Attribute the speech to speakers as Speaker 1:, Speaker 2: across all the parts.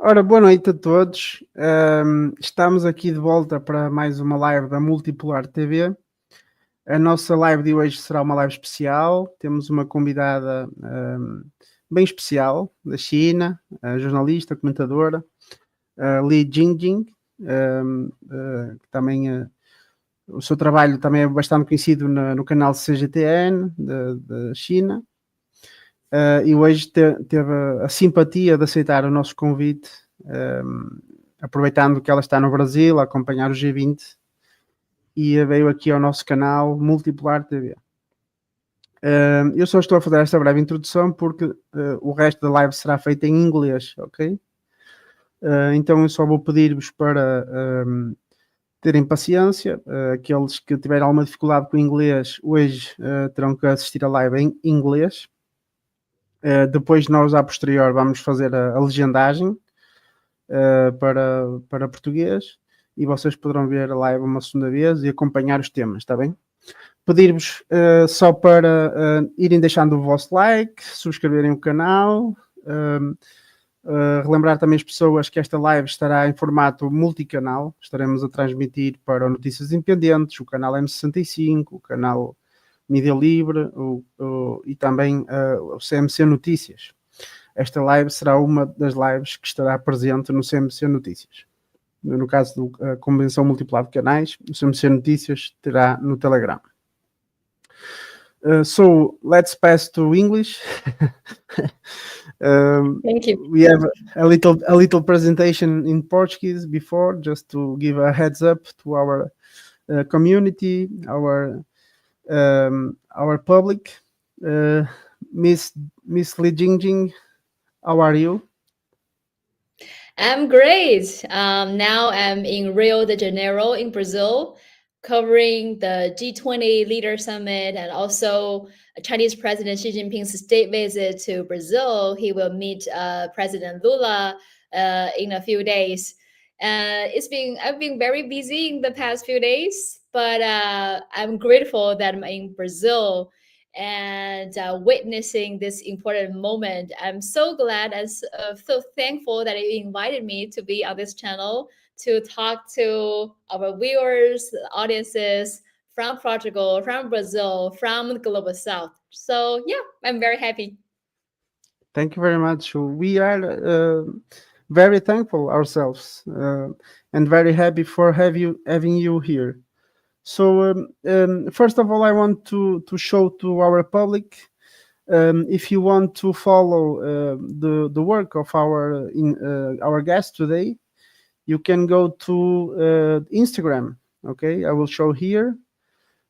Speaker 1: Ora, boa noite a todos. Estamos aqui de volta para mais uma live da Multipolar TV. A nossa live de hoje será uma live especial. Temos uma convidada bem especial da China, a jornalista, comentadora, Li Jingjing, que também o seu trabalho também é bastante conhecido no canal CGTN da China. E hoje teve a simpatia de aceitar o nosso convite, aproveitando que ela está no Brasil a acompanhar o G20 e veio aqui ao nosso canal Multipolar TV. Eu só estou a fazer esta breve introdução porque o resto da live será feito em inglês, ok? Então eu só vou pedir-vos para terem paciência. Aqueles que tiverem alguma dificuldade com o inglês hoje terão que assistir a live em inglês. Depois nós, a posterior, vamos fazer a legendagem para português e vocês poderão ver a live uma segunda vez e acompanhar os temas, está bem? Pedir-vos só para irem deixando o vosso like, subscreverem o canal, relembrar também as pessoas que esta live estará em formato multicanal. Estaremos a transmitir para o Notícias Independentes, o canal M65, o canal Mídia Livre e também o CMC Notícias. Esta live será uma das lives que estará presente no CMC Notícias. No caso da Convenção Multipolar de Canais, o CMC Notícias terá no Telegram. So let's pass to English.
Speaker 2: Thank you.
Speaker 1: We have a little presentation in Portuguese before, just to give a heads up to our community, our public. Miss Li Jingjing, how are you?
Speaker 2: I'm great. Now I'm in Rio de Janeiro in Brazil, covering the G20 Leader Summit and also Chinese President Xi Jinping's state visit to Brazil. He will meet President Lula in a few days. I've been very busy in the past few days, but I'm grateful that I'm in Brazil and witnessing this important moment. I'm so glad and so thankful that you invited me to be on this channel to talk to our viewers, audiences from Portugal, from Brazil, from the Global South. So yeah, I'm very happy.
Speaker 1: Thank you very much. We are very thankful ourselves and very happy for having you here. So first of all, I want to show to our public, if you want to follow the work of our guest today, you can go to Instagram. Okay, I will show here.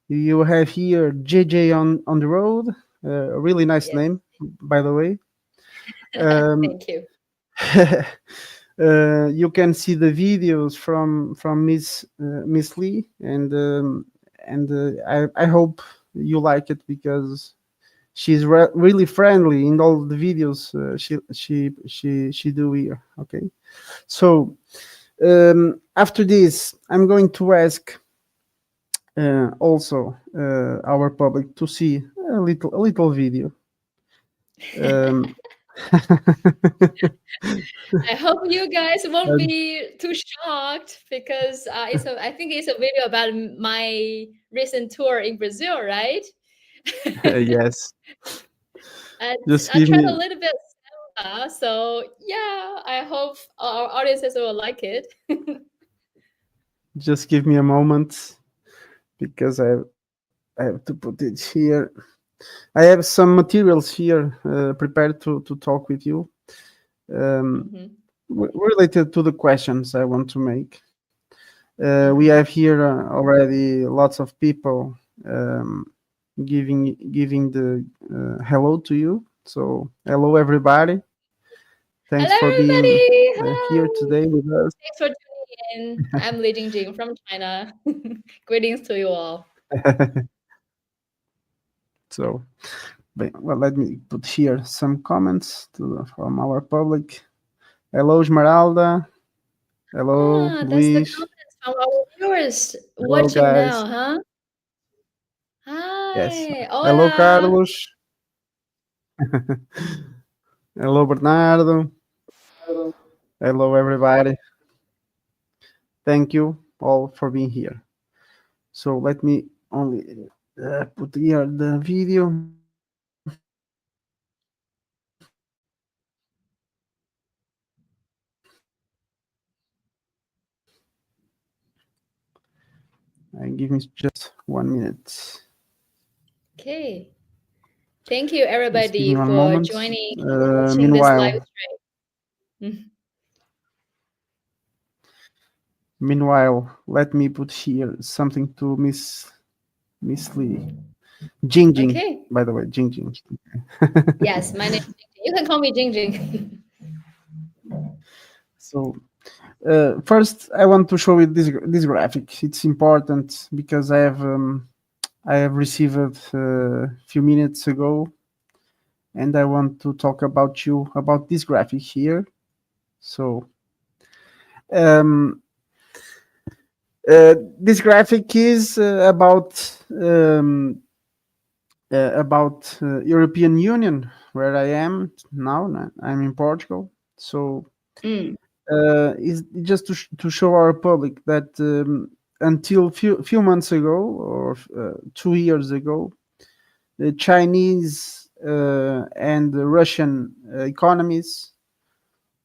Speaker 1: You have here JJ on the road. A really nice name, by the way.
Speaker 2: Thank you.
Speaker 1: You can see the videos from Miss Lee, and I hope you like it because she's really friendly in all the videos she do here. Okay, so after this, I'm going to ask also our public to see a little video.
Speaker 2: I hope you guys won't be too shocked because I think it's a video about my recent tour in Brazil, right?
Speaker 1: Yes.
Speaker 2: I tried a little bit, so yeah, I hope our audiences will like it.
Speaker 1: Just give me a moment because I have to put it here. I have some materials here prepared to talk with you related to the questions I want to make. We have here already lots of people giving the hello to you. So hello everybody. Thanks
Speaker 2: hello,
Speaker 1: for
Speaker 2: everybody.
Speaker 1: Being here today with us.
Speaker 2: Thanks for tuning in. I'm Li Jingjing from China. Greetings to you all.
Speaker 1: So, well, let me put here some comments from our public. Hello, Esmeralda. Hello, Luis.
Speaker 2: That's the comments from our viewers.
Speaker 1: Hello,
Speaker 2: watching
Speaker 1: guys.
Speaker 2: now, huh? Hi.
Speaker 1: Yes.
Speaker 2: Hola.
Speaker 1: Hello, Carlos. Hello, Bernardo. Hello, everybody. Thank you all for being here. So let me only put here the video. And give me just 1 minute.
Speaker 2: Okay. Thank you,
Speaker 1: Just give me
Speaker 2: everybody,
Speaker 1: one
Speaker 2: for
Speaker 1: moment.
Speaker 2: joining and watching this live
Speaker 1: Meanwhile,
Speaker 2: stream.
Speaker 1: let me put here something to Miss Li Jingjing.
Speaker 2: Okay.
Speaker 1: By the way, Jingjing.
Speaker 2: Yes, my name is Jingjing. You can call me Jingjing.
Speaker 1: So first, I want to show you this graphic. It's important because I have received a few minutes ago, and I want to talk about this graphic here. So um, this graphic is about European Union, where I am now. I'm in Portugal. So
Speaker 2: Mm,
Speaker 1: is just to show our public that until few months ago or 2 years ago, the Chinese and the Russian economies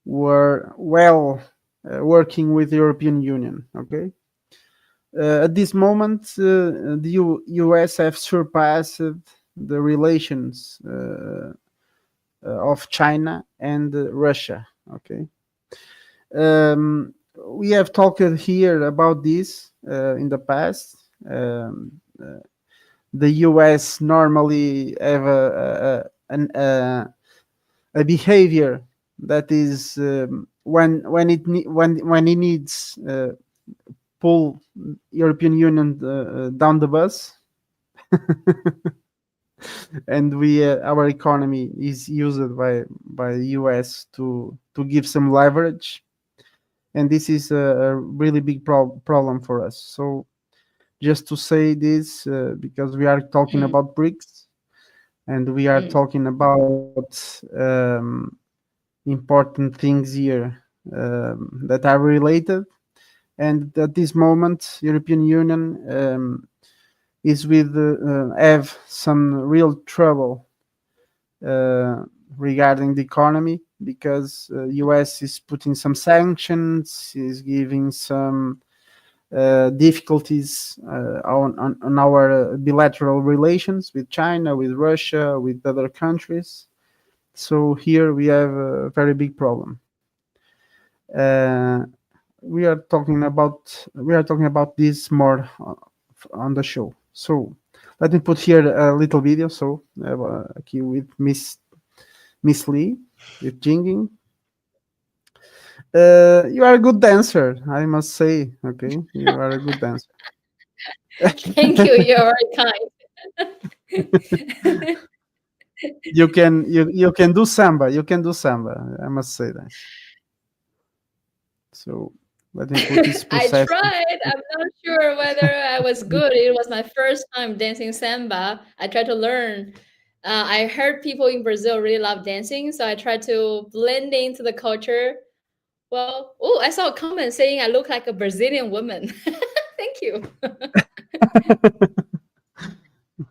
Speaker 1: were well working with the European Union. Okay, at this moment, the US have surpassed the relations of China and Russia. Okay, we have talked here about this in the past. The US normally have a behavior that is when it needs pull European Union down the bus, and we our economy is used by the US to give some leverage, and this is a really big problem for us. So just to say this, because we are talking
Speaker 2: mm,
Speaker 1: about Brics, and we are
Speaker 2: mm,
Speaker 1: talking about important things here that are related. And at this moment, European Union is with have some real trouble regarding the economy because US is putting some sanctions, is giving some difficulties on our bilateral relations with China, with Russia, with other countries. So here we have a very big problem. Uh, we are talking about this more on the show. So let me put here a little video. So okay, with Miss Li with Jinging. You are a good dancer, I must say. Okay, you are a good dancer.
Speaker 2: Thank you. You're very kind.
Speaker 1: You can do samba. You can do samba. I must say that. So let me put this
Speaker 2: I
Speaker 1: process.
Speaker 2: tried. I'm not sure whether I was good. It was my first time dancing samba. I tried to learn. I heard people in Brazil really love dancing, so I tried to blend into the culture. Well, oh, I saw a comment saying I look like a Brazilian woman. Thank you.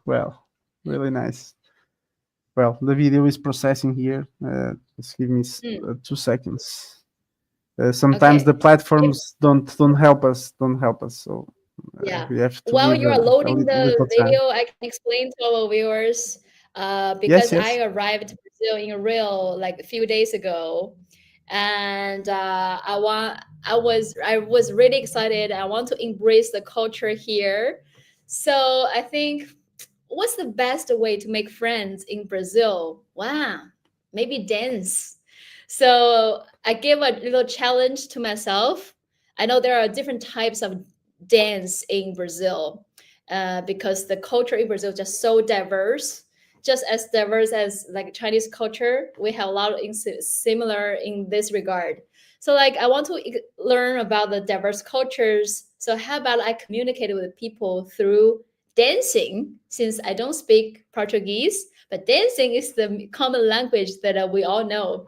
Speaker 1: Well, really nice. Well, the video is processing here. Just give me
Speaker 2: Mm,
Speaker 1: 2 seconds. Sometimes the
Speaker 2: okay.
Speaker 1: platforms don't help us. Don't help us. So
Speaker 2: Yeah.
Speaker 1: we have to
Speaker 2: While
Speaker 1: give
Speaker 2: you are
Speaker 1: a
Speaker 2: loading the
Speaker 1: little time.
Speaker 2: video, I can explain to our viewers,
Speaker 1: Yes,
Speaker 2: because
Speaker 1: yes.
Speaker 2: I arrived to Brazil in Rio like a few days ago, and I was really excited. I want to embrace the culture here. So I think, what's the best way to make friends in Brazil? Wow, maybe dance. So I gave a little challenge to myself. I know there are different types of dance in Brazil, because the culture in Brazil is just so diverse, just as diverse as like Chinese culture. We have a lot of similar in this regard. So like I want to learn about the diverse cultures. So how about I communicate with people through dancing, since I don't speak Portuguese, but dancing is the common language that we all know.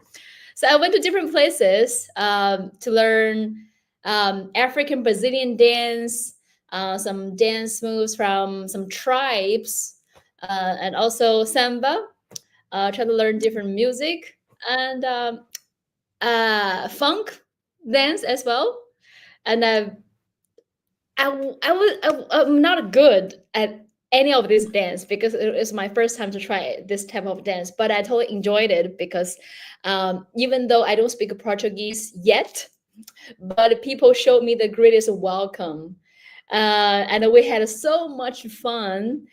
Speaker 2: So I went to different places to learn African Brazilian dance, some dance moves from some tribes, and also samba. Try to learn different music and funk dance as well. And I'm not good at any of this dance because it was my first time to try this type of dance, but I totally enjoyed it because even though I don't speak Portuguese yet, but people showed me the greatest welcome. And we had so much fun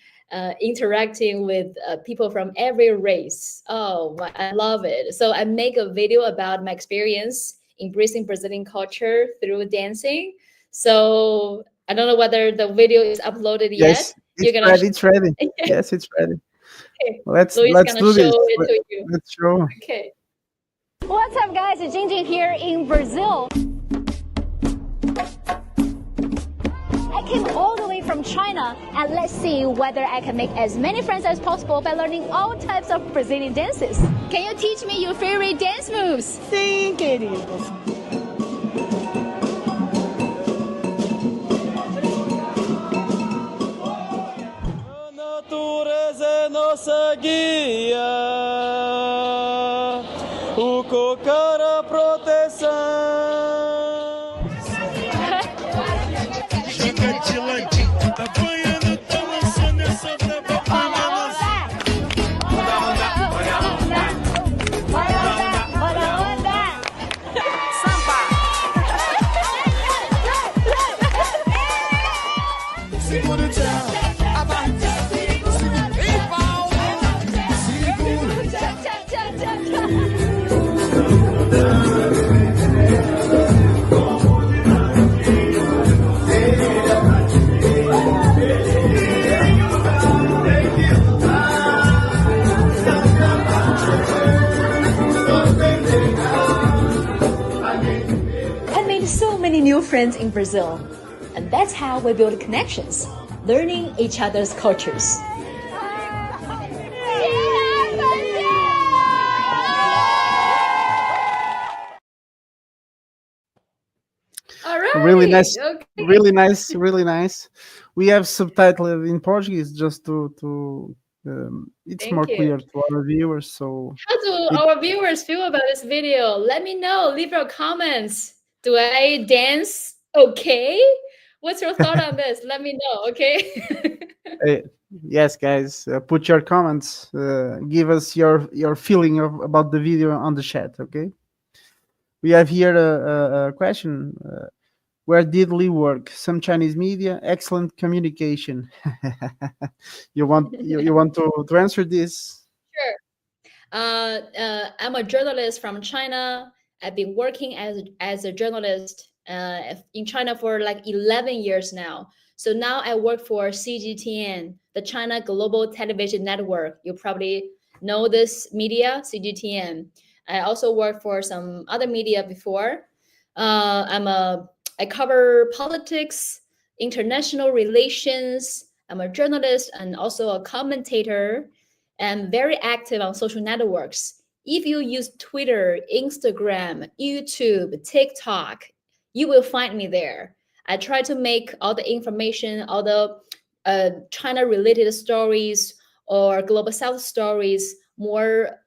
Speaker 2: interacting with people from every race. Oh, I love it. So I make a video about my experience embracing Brazilian culture through dancing. So I don't know whether the video is uploaded yet.
Speaker 1: Yes, it's ready. It's ready. Yes, it's ready.
Speaker 2: Okay.
Speaker 1: Let's
Speaker 2: Luis
Speaker 1: do this.
Speaker 2: show it to you.
Speaker 1: Let's show.
Speaker 2: Okay.
Speaker 3: What's up, guys? It's Jingjing here in Brazil. I came all the way from China, and let's see whether I can make as many friends as possible by learning all types of Brazilian dances. Can you teach me your favorite dance moves?
Speaker 4: Sim, queridos. A natureza é nossa guia, o cocar a proteção. Jogatilante, tá banhando, tá lançando essa braba. Segura o tchau,
Speaker 3: I made so many new friends in Brazil, and that's how we build connections, learning each other's cultures.
Speaker 2: All right.
Speaker 1: Really nice.
Speaker 2: Okay.
Speaker 1: Really nice. We have subtitled in Portuguese just to it's
Speaker 2: Thank
Speaker 1: more
Speaker 2: you.
Speaker 1: clear to our viewers. So
Speaker 2: How do our viewers feel about this video? Let me know. Leave your comments. Do I dance okay? What's your thought on this? Let me know, okay?
Speaker 1: yes, guys, put your comments. Give us your feeling about the video on the chat. Okay. We have here a question. Where did Li work? Some Chinese media, excellent communication. you want to answer this?
Speaker 2: Sure. I'm a journalist from China. I've been working as a journalist in China for like 11 years now. So now I work for CGTN, the China Global Television Network. You probably know this media, CGTN. I also worked for some other media before. I cover politics, international relations. I'm a journalist and also a commentator, and very active on social networks. If you use Twitter, Instagram, YouTube, TikTok, you will find me there. I try to make all the information, all the China-related stories or Global South stories more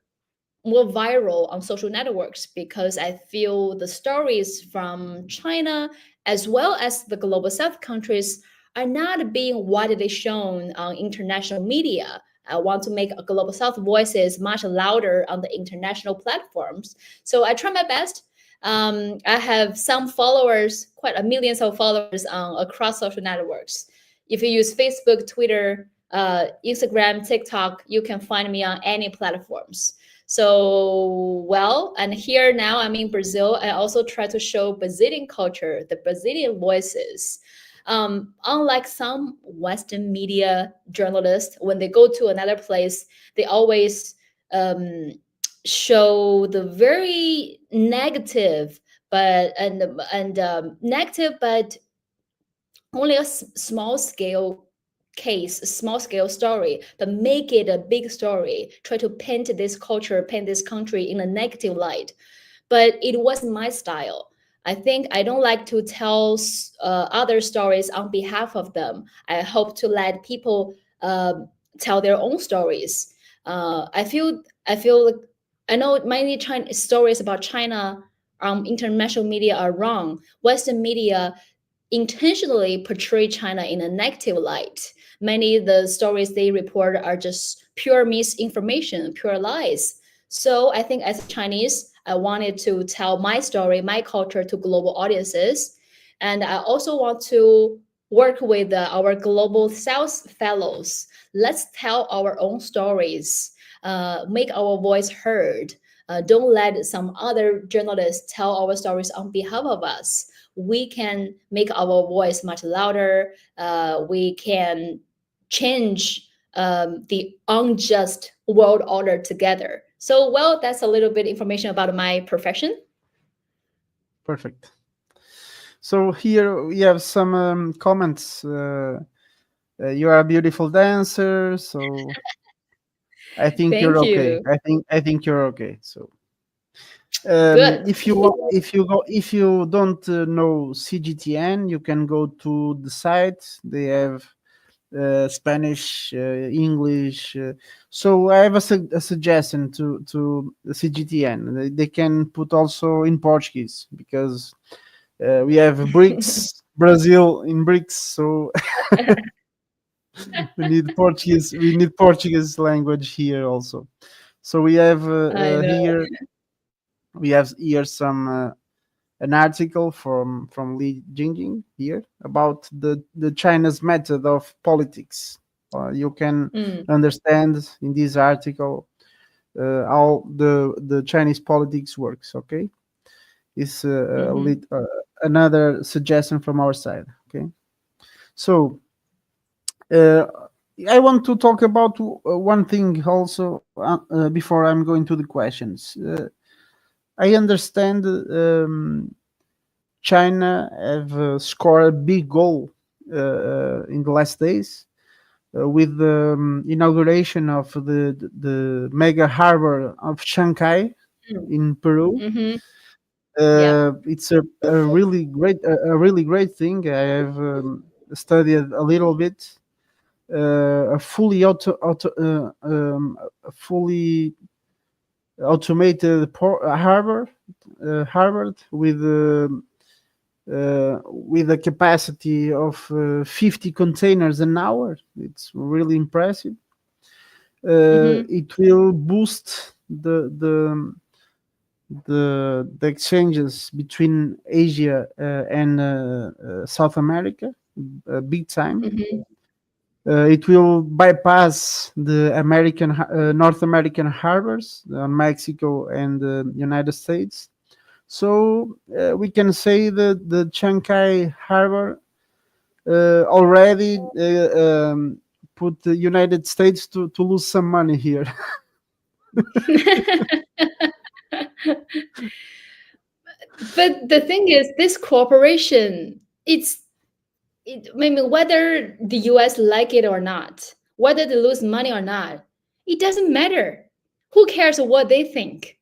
Speaker 2: viral on social networks because I feel the stories from China as well as the Global South countries are not being widely shown on international media. I want to make Global South voices much louder on the international platforms. So I try my best. I have some followers, quite a millions of followers across social networks. If you use Facebook, Twitter, Instagram, TikTok, you can find me on any platforms. So, well, and here now I'm in Brazil. I also try to show Brazilian culture, the Brazilian voices. Unlike some Western media journalists, when they go to another place, they always show the very negative, but only a small scale case, a small scale story, but make it a big story. Try to paint this culture, paint this country in a negative light. but it wasn't my style. I think I don't like to tell other stories on behalf of them. I hope to let people tell their own stories. I feel like I know many China stories about China international media are wrong. Western media intentionally portray China in a negative light. Many of the stories they report are just pure misinformation, pure lies. So I think as a Chinese, I wanted to tell my story, my culture to global audiences. And I also want to work with our global sales fellows. Let's tell our own stories, make our voice heard. Don't let some other journalists tell our stories on behalf of us. We can make our voice much louder. We can change the unjust world order together. So, well, that's a little bit information about my profession.
Speaker 1: Perfect. So here we have some comments. You are a beautiful dancer, so I think you're
Speaker 2: Thank
Speaker 1: okay.
Speaker 2: you.
Speaker 1: I think you're okay. So
Speaker 2: Good.
Speaker 1: if you don't know CGTN, you can go to the site. They have Spanish, English. So I have a suggestion to the CGTN. They can put also in Portuguese because we have Brics, Brazil in Brics. So we need Portuguese. We need Portuguese language here also. So we have
Speaker 2: I know.
Speaker 1: here some an article from Li Jingjing here about the China's method of politics. You can
Speaker 2: Mm,
Speaker 1: understand in this article how the Chinese politics works. Okay, it's
Speaker 2: mhm.
Speaker 1: another suggestion from our side. Okay, so uh, I want to talk about one thing also before I'm going to the questions. I understand China have scored a big goal in the last days with the inauguration of the mega harbor of Shanghai
Speaker 2: Mm,
Speaker 1: in Peru.
Speaker 2: mhm. Yep.
Speaker 1: It's a really great thing. I have studied a little bit. A fully automated harbor with a capacity of 50 containers an hour. It's really impressive.
Speaker 2: Mhm.
Speaker 1: It will boost the exchanges between Asia and South America big time.
Speaker 2: Mhm.
Speaker 1: It will bypass the North American harbors on Mexico and the United States. So we can say that the Shanghai harbor already put the United States to lose some money here.
Speaker 2: But the thing is, this cooperation, I mean, whether the US like it or not, whether they lose money or not, it doesn't matter. Who cares what they think?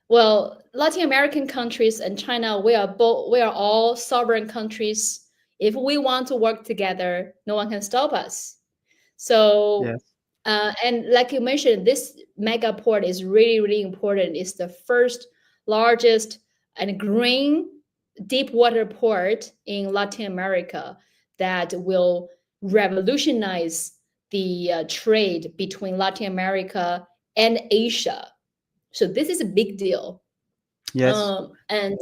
Speaker 2: Well, Latin American countries and China, we are all sovereign countries. If we want to work together, no one can stop us. So,
Speaker 1: Yes.
Speaker 2: and like you mentioned, this mega port is really, really important. It's the first largest and green deep water port in Latin America that will revolutionize the trade between Latin America and Asia. So this is a big deal.
Speaker 1: Yes.
Speaker 2: And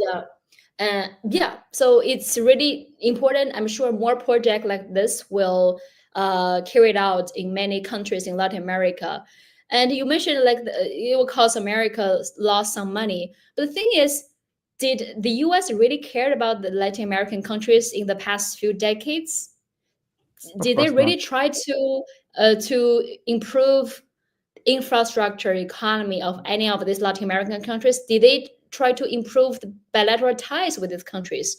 Speaker 2: yeah, so it's really important. I'm sure more projects like this will carried out in many countries in Latin America. And you mentioned like it will cost America lost some money, but the thing is, did the U.S. really care about the Latin American countries in the past few decades?
Speaker 1: Of
Speaker 2: Did they
Speaker 1: course not.
Speaker 2: really try to improve infrastructure economy of any of these Latin American countries? Did they try to improve the bilateral ties with these countries?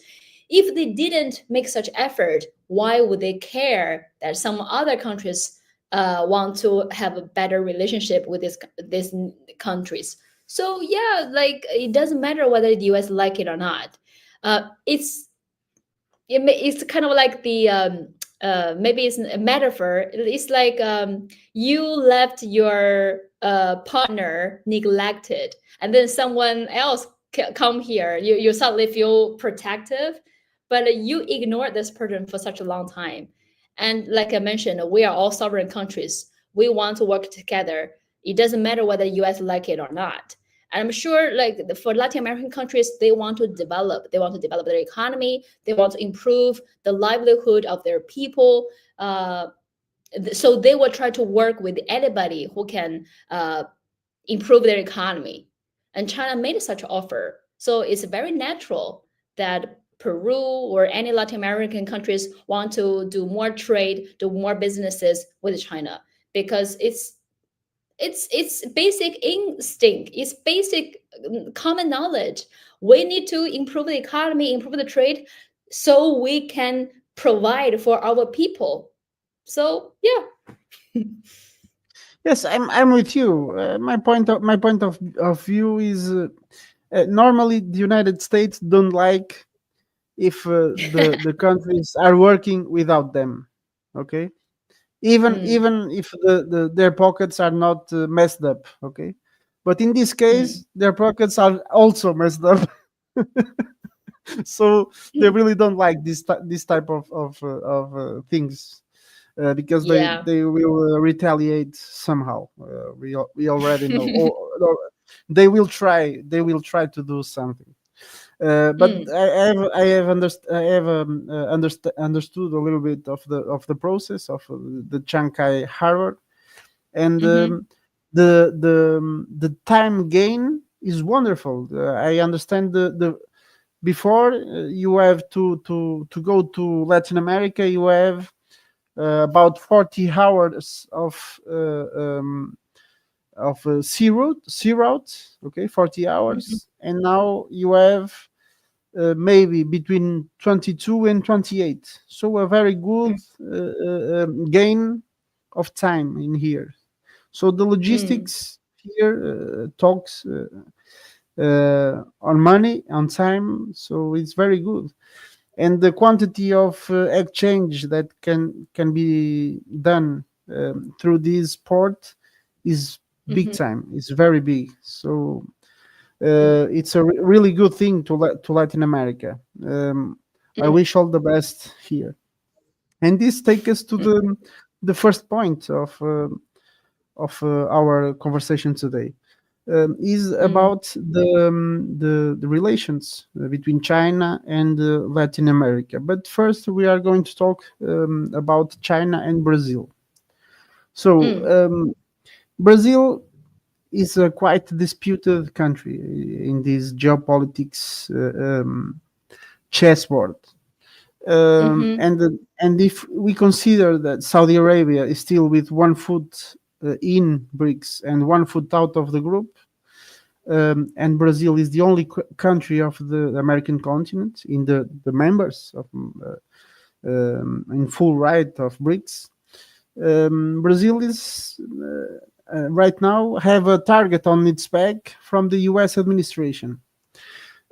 Speaker 2: If they didn't make such effort, why would they care that some other countries want to have a better relationship with these countries? So yeah, like it doesn't matter whether the US like it or not. It's it's kind of like the maybe it's a metaphor. It's like you left your partner neglected, and then someone else come here. You suddenly feel protective, but you ignored this person for such a long time. And like I mentioned, we are all sovereign countries. We want to work together. It doesn't matter whether US like it or not. I'm sure, like for Latin American countries, they want to develop. They want to develop their economy. They want to improve the livelihood of their people. So they will try to work with anybody who can improve their economy. And China made such an offer. So it's very natural that Peru or any Latin American countries want to do more trade, do more businesses with China, because it's basic instinct, it's basic common knowledge. We need to improve the economy, improve the trade, so we can provide for our people. So yeah.
Speaker 1: Yes, I'm with you. My point of view is normally the United States don't like if the countries are working without them. Okay, even if their pockets are not messed up. Okay, but in this case, their pockets are also messed up. So they really don't like this type of things. Because
Speaker 2: Yeah.
Speaker 1: they will retaliate somehow. We already know. Or they will try to do something. But I have understood a little bit of the process of the Shanghai Harbor, and the time gain is wonderful. I understand the before you have to go to Latin America, you have about 40 hours of sea route, okay, 40 hours, and now you have maybe between 22 and 28, so a very good gain of time in here. So the logistics here talks on money, on time, so it's very good. And the quantity of exchange that can be done through this port is big time. It's very big. So it's a really good thing to Latin America. I wish all the best here. And this takes us to the first point of our conversation today. Is about the relations between China and Latin America. But first, we are going to talk about China and Brazil. So Brazil is a quite disputed country in this geopolitics chessboard. And if we consider that Saudi Arabia is still with one foot in Brics and one foot out of the group, and Brazil is the only country of the American continent in the members of in full right of Brics. Brazil is right now have a target on its back from the U.S. administration.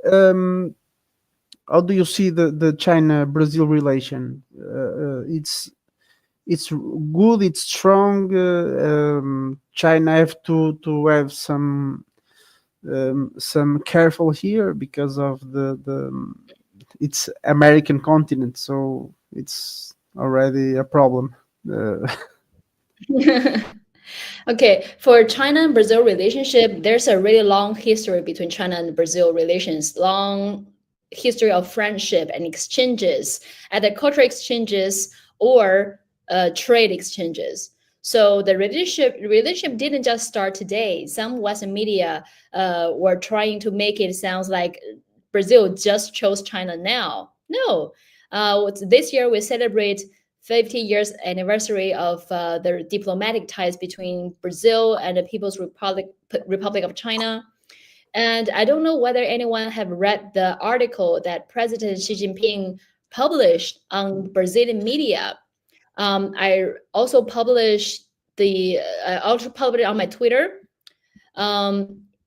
Speaker 1: How do you see the China-Brazil relation? It's good, it's strong. China have to have some careful here because of the it's American continent, so it's already a problem.
Speaker 2: Okay, for China and Brazil relationship, there's a really long history between China and Brazil relations, long history of friendship and exchanges, either cultural exchanges or trade exchanges. So the relationship didn't just start today. Some Western media were trying to make it sound like Brazil just chose China now. No, this year we celebrate 50 years anniversary of the diplomatic ties between Brazil and the People's Republic of China. And I don't know whether anyone have read the article that President Xi Jinping published on Brazilian media. I also published it on my Twitter.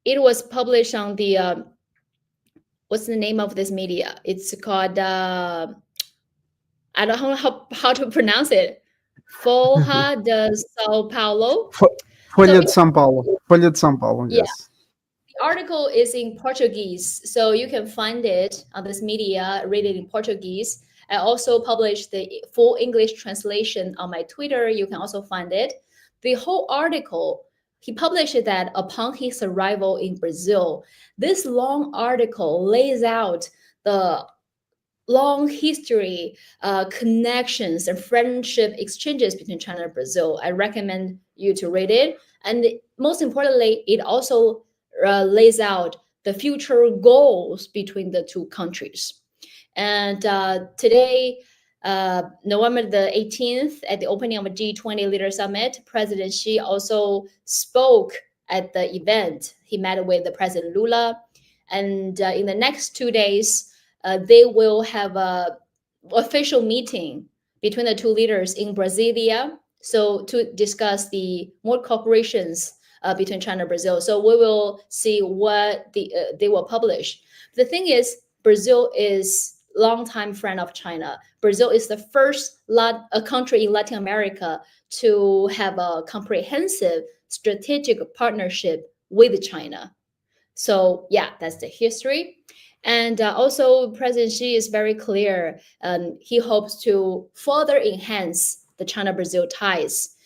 Speaker 2: It was published on the what's the name of this media? It's called I don't know how to pronounce it. Folha de Sao Paulo.
Speaker 1: Folha de São Paulo. Folha de São Paulo,
Speaker 2: Yeah.
Speaker 1: yes.
Speaker 2: The article is in Portuguese, so you can find it on this media, read it in Portuguese. I also published the full English translation on my Twitter. You can also find it. The whole article, he published that upon his arrival in Brazil. This long article lays out the long history, connections, and friendship exchanges between China and Brazil. I recommend you to read it. And most importantly, it also lays out the future goals between the two countries. And today, November the 18th, at the opening of a G20 Leader Summit, President Xi also spoke at the event. He met with the President Lula. And in the next 2 days, they will have a official meeting between the two leaders in Brasilia, so to discuss the more cooperations between China and Brazil. So we will see what they will publish. The thing is, Brazil is longtime friend of China. Brazil is the first country in Latin America to have a comprehensive strategic partnership with China. So yeah, that's the history. And also, President Xi is very clear. He hopes to further enhance the China-Brazil ties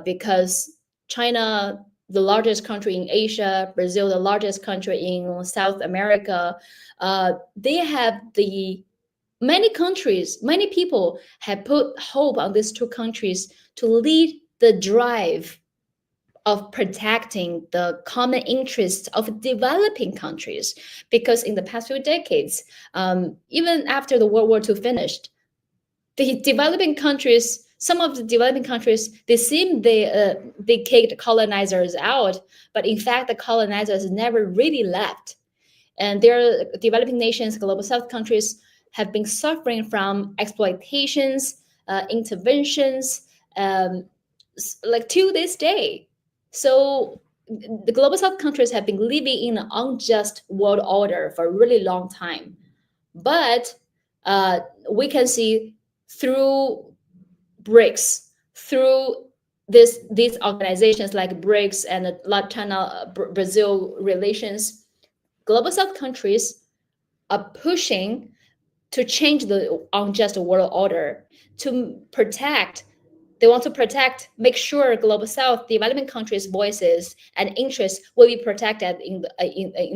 Speaker 2: because China, the largest country in Asia, Brazil, the largest country in South America, they have many countries, many people have put hope on these two countries to lead the drive of protecting the common interests of developing countries. Because in the past few decades, even after the World War II finished, the developing countries, some of the developing countries, they seem they kicked colonizers out, but in fact, the colonizers never really left. And their developing nations, global South countries, have been suffering from exploitations, interventions, like to this day. So the global South countries have been living in an unjust world order for a really long time. But we can see through Brics, through these organizations like Brics and China-Brazil relations, global South countries are pushing to change the unjust world order, to protect. They want to protect, make sure global South developing countries' voices and interests will be protected in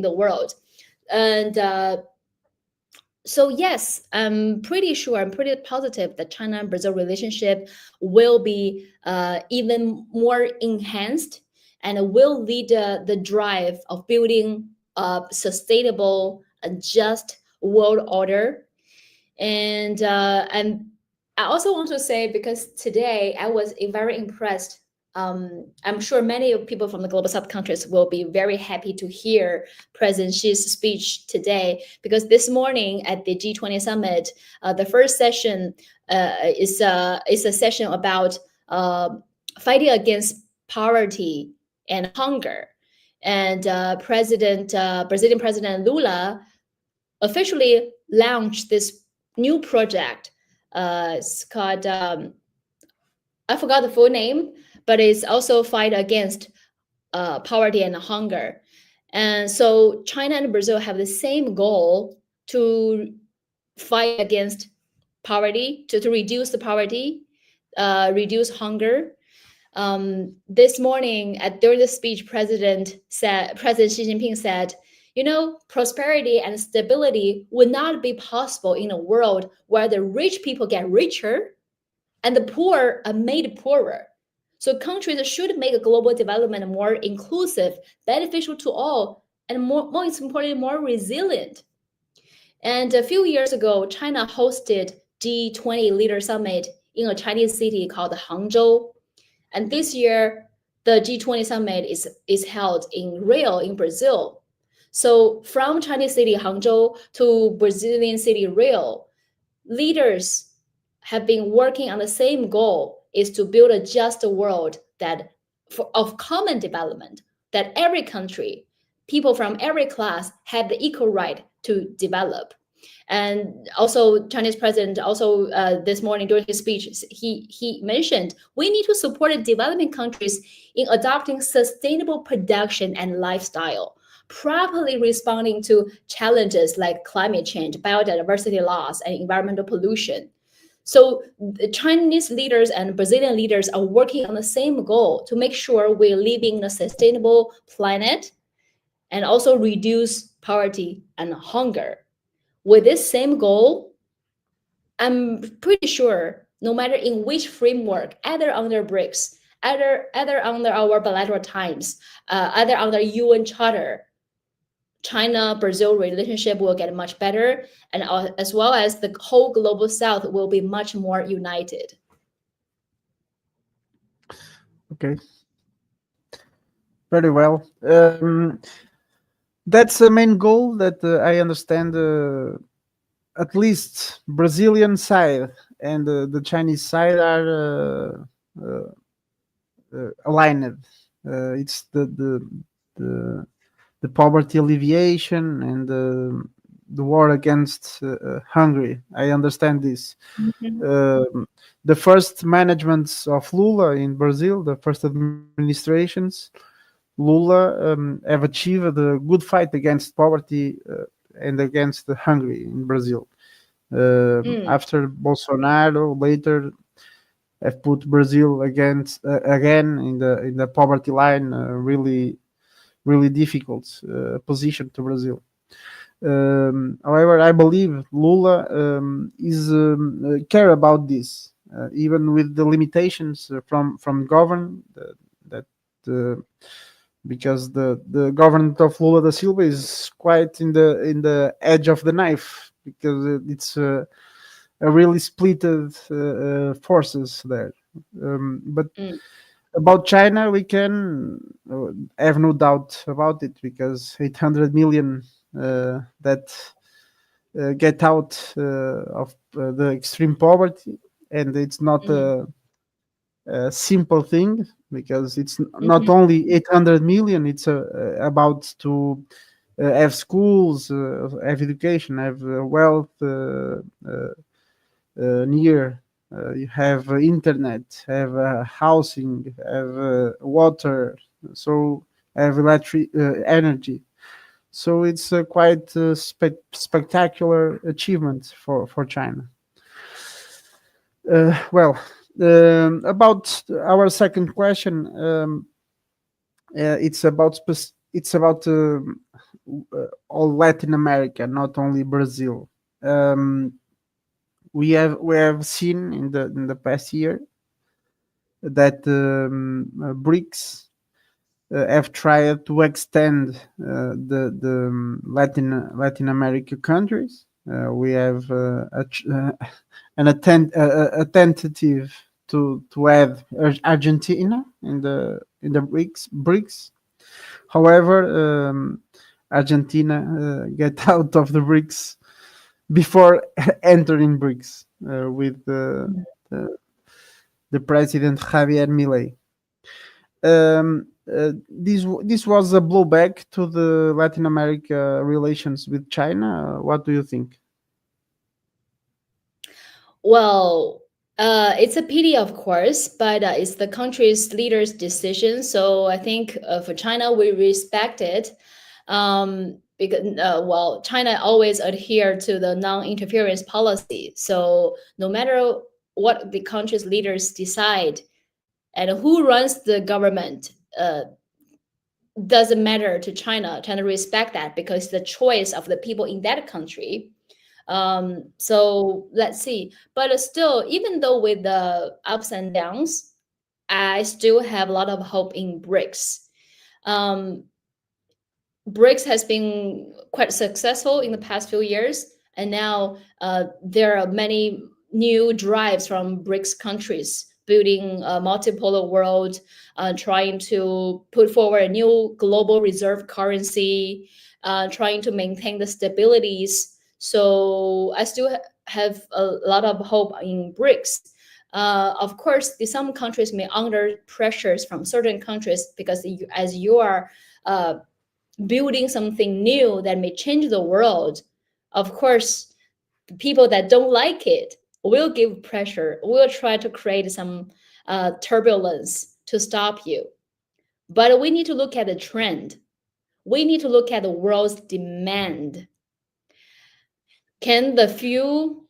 Speaker 2: the world. And so yes, I'm pretty sure, I'm pretty positive that China and Brazil relationship will be even more enhanced and will lead the drive of building a sustainable and just world order. And I also want to say, because today I was very impressed. I'm sure many people from the global South countries will be very happy to hear President Xi's speech today, because this morning at the G20 summit, the first session is a session about fighting against poverty and hunger. And Brazilian President Lula officially launched this new project. It's called, I forgot the full name, but it's also fight against poverty and hunger. And so China and Brazil have the same goal to fight against poverty, to reduce the poverty, reduce hunger. This morning, during the speech, President Xi Jinping said, you know, prosperity and stability would not be possible in a world where the rich people get richer and the poor are made poorer. So countries should make global development more inclusive, beneficial to all, and most importantly, more resilient. And a few years ago, China hosted G20 Leader Summit in a Chinese city called Hangzhou. And this year, the G20 Summit is held in Rio in Brazil. So from Chinese city Hangzhou to Brazilian city Rio, leaders have been working on the same goal, is to build a just world of common development, that every country, people from every class have the equal right to develop. And also, Chinese president also this morning during his speech, he mentioned we need to support the developing countries in adopting sustainable production and lifestyle, properly responding to challenges like climate change, biodiversity loss, and environmental pollution. So the Chinese leaders and Brazilian leaders are working on the same goal to make sure we're living in a sustainable planet and also reduce poverty and hunger. With this same goal, I'm pretty sure no matter in which framework, either under Brics, either under our bilateral times, either under UN Charter, China-Brazil relationship will get much better, and as well as the whole global South will be much more united.
Speaker 1: Okay. Very well. That's the main goal that I understand. At least Brazilian side and the Chinese side are aligned. It's the poverty alleviation and the war against Hungary. I understand this. The first managements of Lula in Brazil, the first administrations, Lula have achieved a good fight against poverty and against the Hungary in Brazil. After Bolsonaro later have put Brazil against again in the poverty line, really difficult position to Brazil. However, I believe Lula is care about this, even with the limitations from government because the government of Lula da Silva is quite in the edge of the knife because it's a really splitted forces there. But about China, we can have no doubt about it because 800 million that get out of the extreme poverty, and it's not a simple thing because it's not only 800 million, it's about to have schools, have education, have wealth near. You have internet, have housing, have water, so have electric energy. So it's a quite spectacular achievement for China. Well, about our second question, it's about all Latin America, not only Brazil. We have seen in the past year that Brics have tried to extend the Latin America countries. We have a tentative to add Argentina in the Brics. However, Argentina get out of the Brics before entering Brics with the president Javier Milei. This was a blowback to the Latin America relations with China. What do you think?
Speaker 2: Well, it's a pity, of course, but it's the country's leaders' decision. So I think for China, we respect it. Because China always adhere to the non-interference policy. So no matter what the country's leaders decide and who runs the government, doesn't matter to China. China respect that because it's the choice of the people in that country. So let's see. But still, even though with the ups and downs, I still have a lot of hope in Brics. Brics has been quite successful in the past few years, and now there are many new drives from Brics countries building a multipolar world, trying to put forward a new global reserve currency, trying to maintain the stabilities. So I still have a lot of hope in Brics. Of course, some countries may under pressures from certain countries because as you are building something new that may change the world, of course, the people that don't like it will give pressure, will try to create some turbulence to stop you. But we need to look at the trend. We need to look at the world's demand. Can the few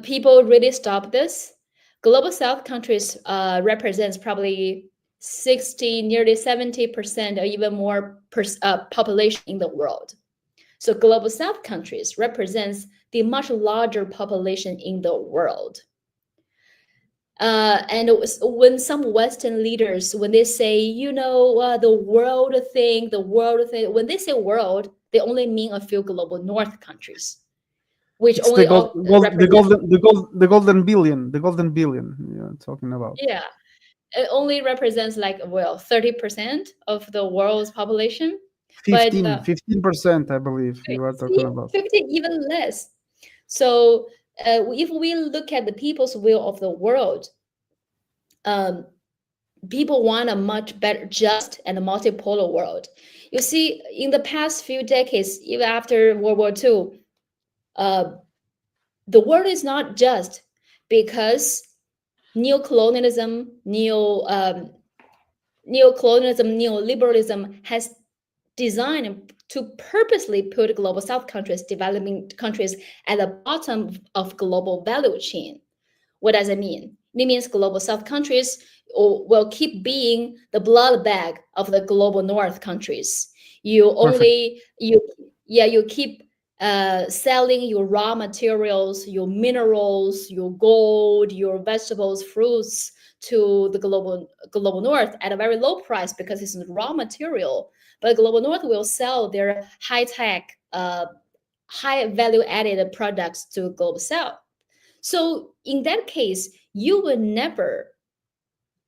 Speaker 2: people really stop this? Global South countries represents probably 60, nearly 70% or even more population in the world. So Global South countries represents the much larger population in the world. And when some Western leaders, when they say, the world thing, when they say world, they only mean a few Global North countries, which
Speaker 1: It's
Speaker 2: only
Speaker 1: the golden billion you're talking about.
Speaker 2: Yeah, it only represents 30% of the world's population.
Speaker 1: 15%, I believe you are talking about.
Speaker 2: 50, even less. So if we look at the people's will of the world, people want a much better, just and multipolar world. You see, in the past few decades, even after World War II, the world is not just because neocolonialism, neoliberalism has designed to purposely put Global South countries, developing countries, at the bottom of global value chain. What does it mean? It means Global South countries will keep being the blood bag of the Global North countries. You keep selling your raw materials, your minerals, your gold, your vegetables, fruits to the global North at a very low price because it's raw material. But Global North will sell their high-tech, high value-added products to Global South. So in that case, you will never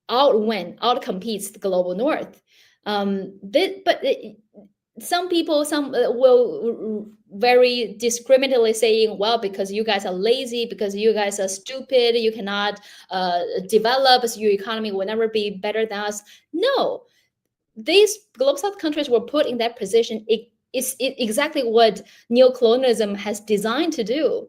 Speaker 2: outcompete the Global North. Some people will very discriminatingly saying, well, because you guys are lazy, because you guys are stupid, you cannot develop, so your economy will never be better than us. No, these Global South countries were put in that position. It's exactly what neocolonialism has designed to do.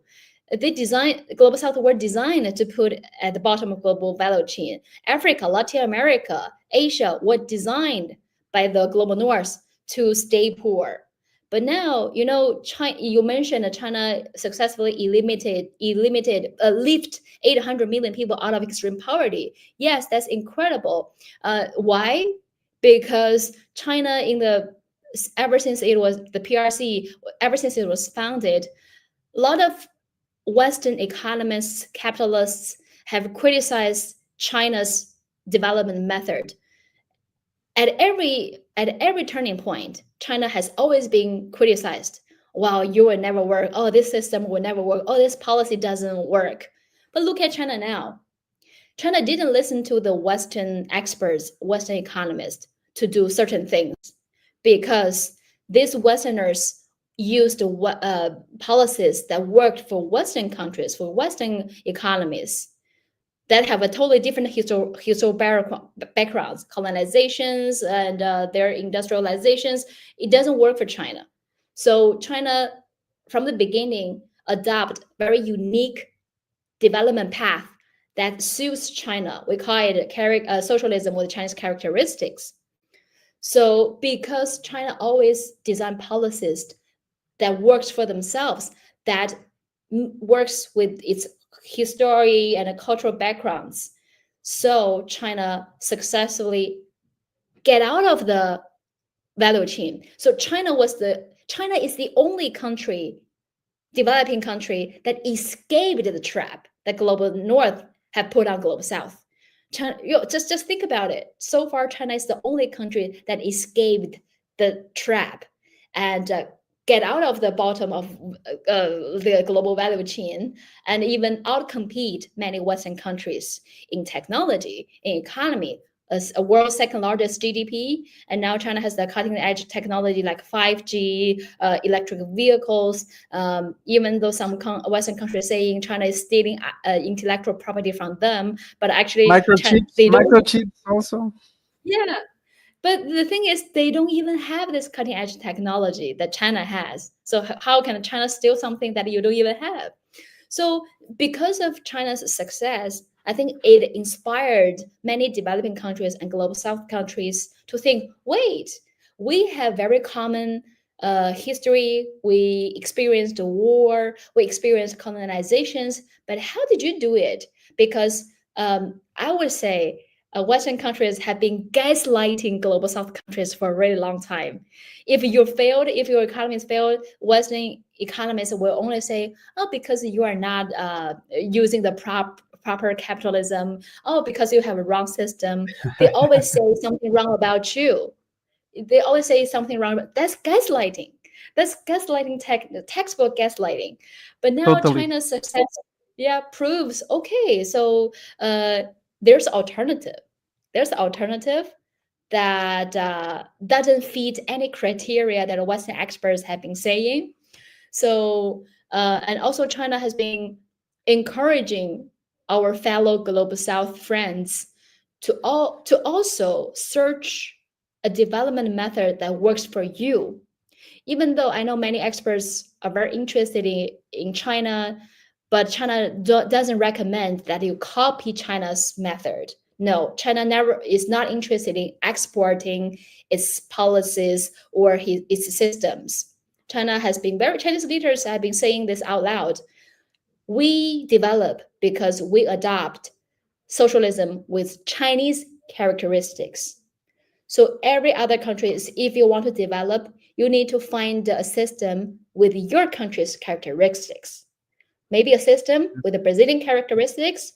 Speaker 2: Global South were designed to put at the bottom of global value chain. Africa, Latin America, Asia were designed by the Global North to stay poor. But now, China, you mentioned China successfully lift 800 million people out of extreme poverty. Yes, that's incredible. Why? Because China, ever since it was the PRC, ever since it was founded, a lot of Western economists, capitalists have criticized China's development method. At every turning point, China has always been criticized. Wow, you will never work. Oh, this system will never work. Oh, this policy doesn't work. But look at China now. China didn't listen to the Western experts, Western economists to do certain things because these Westerners used policies that worked for Western countries, for Western economies that have a totally different historical backgrounds, colonizations, and their industrializations. It doesn't work for China. So China, from the beginning, adopt very unique development path that suits China. We call it socialism with Chinese characteristics. So because China always design policies that works for themselves, that works with its history and cultural backgrounds, so China successfully get out of the value chain. So China is the only developing country that escaped the trap that Global North had put on Global South. China, just think about it. So far, China is the only country that escaped the trap and get out of the bottom of the global value chain and even outcompete many Western countries in technology, in economy, as a world's second largest GDP. And now China has the cutting edge technology like 5G, electric vehicles, even though some Western countries saying China is stealing intellectual property from them, but actually
Speaker 1: Microchips also.
Speaker 2: Yeah. But the thing is, they don't even have this cutting edge technology that China has. So how can China steal something that you don't even have? So because of China's success, I think it inspired many developing countries and global south countries to think, wait, we have very common history. We experienced the war, we experienced colonizations, but how did you do it? Because I would say Western countries have been gaslighting global South countries for a really long time. If you failed, if your economies failed, Western economists will only say, "Oh, because you are not using the proper capitalism. Oh, because you have a wrong system." They always say something wrong about you. They always say something wrong. That's gaslighting. That's gaslighting, textbook gaslighting. But now
Speaker 1: Totally.
Speaker 2: China's success, yeah, proves okay. So there's alternative. There's alternative that doesn't fit any criteria that Western experts have been saying. So and also China has been encouraging our fellow global South friends to also search a development method that works for you. Even though I know many experts are very interested in China, but China doesn't recommend that you copy China's method. No, China never is not interested in exporting its policies or its systems. Chinese leaders have been saying this out loud. We develop because we adopt socialism with Chinese characteristics. So every other country is, if you want to develop, you need to find a system with your country's characteristics. Maybe a system with the Brazilian characteristics,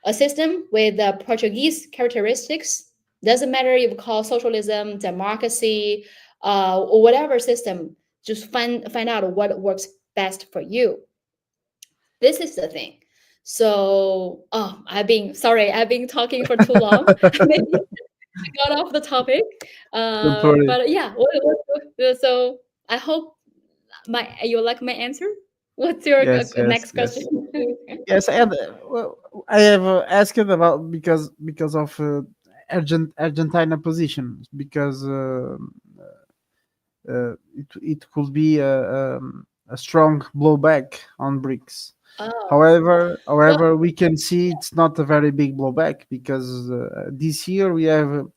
Speaker 2: a system with the Portuguese characteristics. Doesn't matter if you call socialism, democracy, or whatever system. Just find out what works best for you. This is the thing. So, I've been talking for too long. Maybe I got off the topic.
Speaker 1: Don't worry.
Speaker 2: But yeah, so I hope you like my answer. What's your
Speaker 1: Yes,
Speaker 2: next
Speaker 1: yes.
Speaker 2: question?
Speaker 1: Yes, and well, I have asked about because of Argentina position, because it could be a strong blowback on Brics.
Speaker 2: Oh,
Speaker 1: However, we can see it's not a very big blowback, because this year we have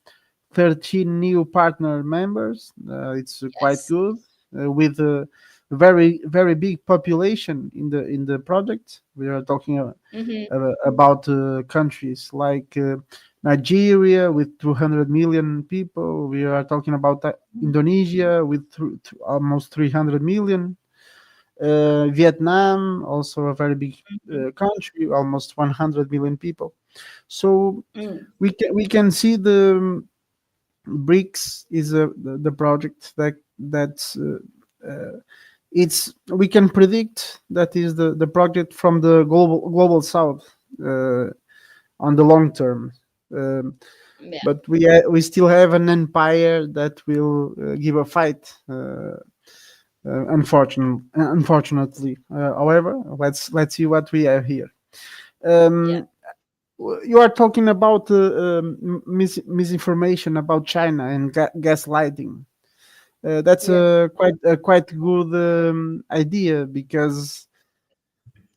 Speaker 1: 13 new partner members. It's quite
Speaker 2: yes.
Speaker 1: good, with a very big population in the project. We are talking about countries like Nigeria with 200 million people. We are talking about Indonesia with almost 300 million. Vietnam, also a very big country, almost 100 million people. So we can see the Brics is the project that's it's we can predict that is the project from the global south on the long term.
Speaker 2: Yeah.
Speaker 1: But we still have an empire that will give a fight. Unfortunately, however, let's see what we have here.
Speaker 2: Yeah.
Speaker 1: You are talking about misinformation about China and gaslighting. That's a quite good idea, because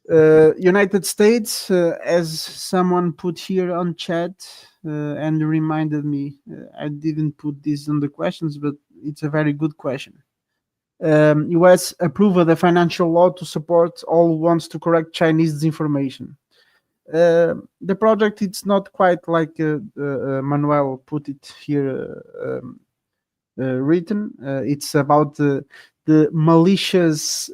Speaker 1: United States, as someone put here on chat and reminded me, I didn't put this on the questions, but it's a very good question. US approved the financial law to support all who wants to correct Chinese disinformation. The project, it's not quite like Manuel put it here written. It's about the malicious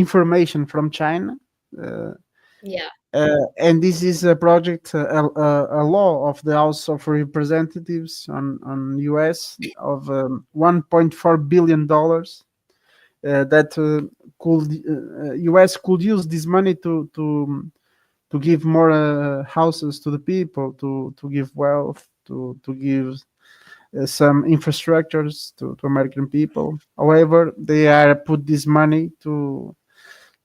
Speaker 1: information from China.
Speaker 2: Yeah.
Speaker 1: And this is a project, a law of the House of Representatives on US of $1.4 billion, that US could use this money to give more houses to the people, to give wealth, to give some infrastructures to American people. However, they are put this money to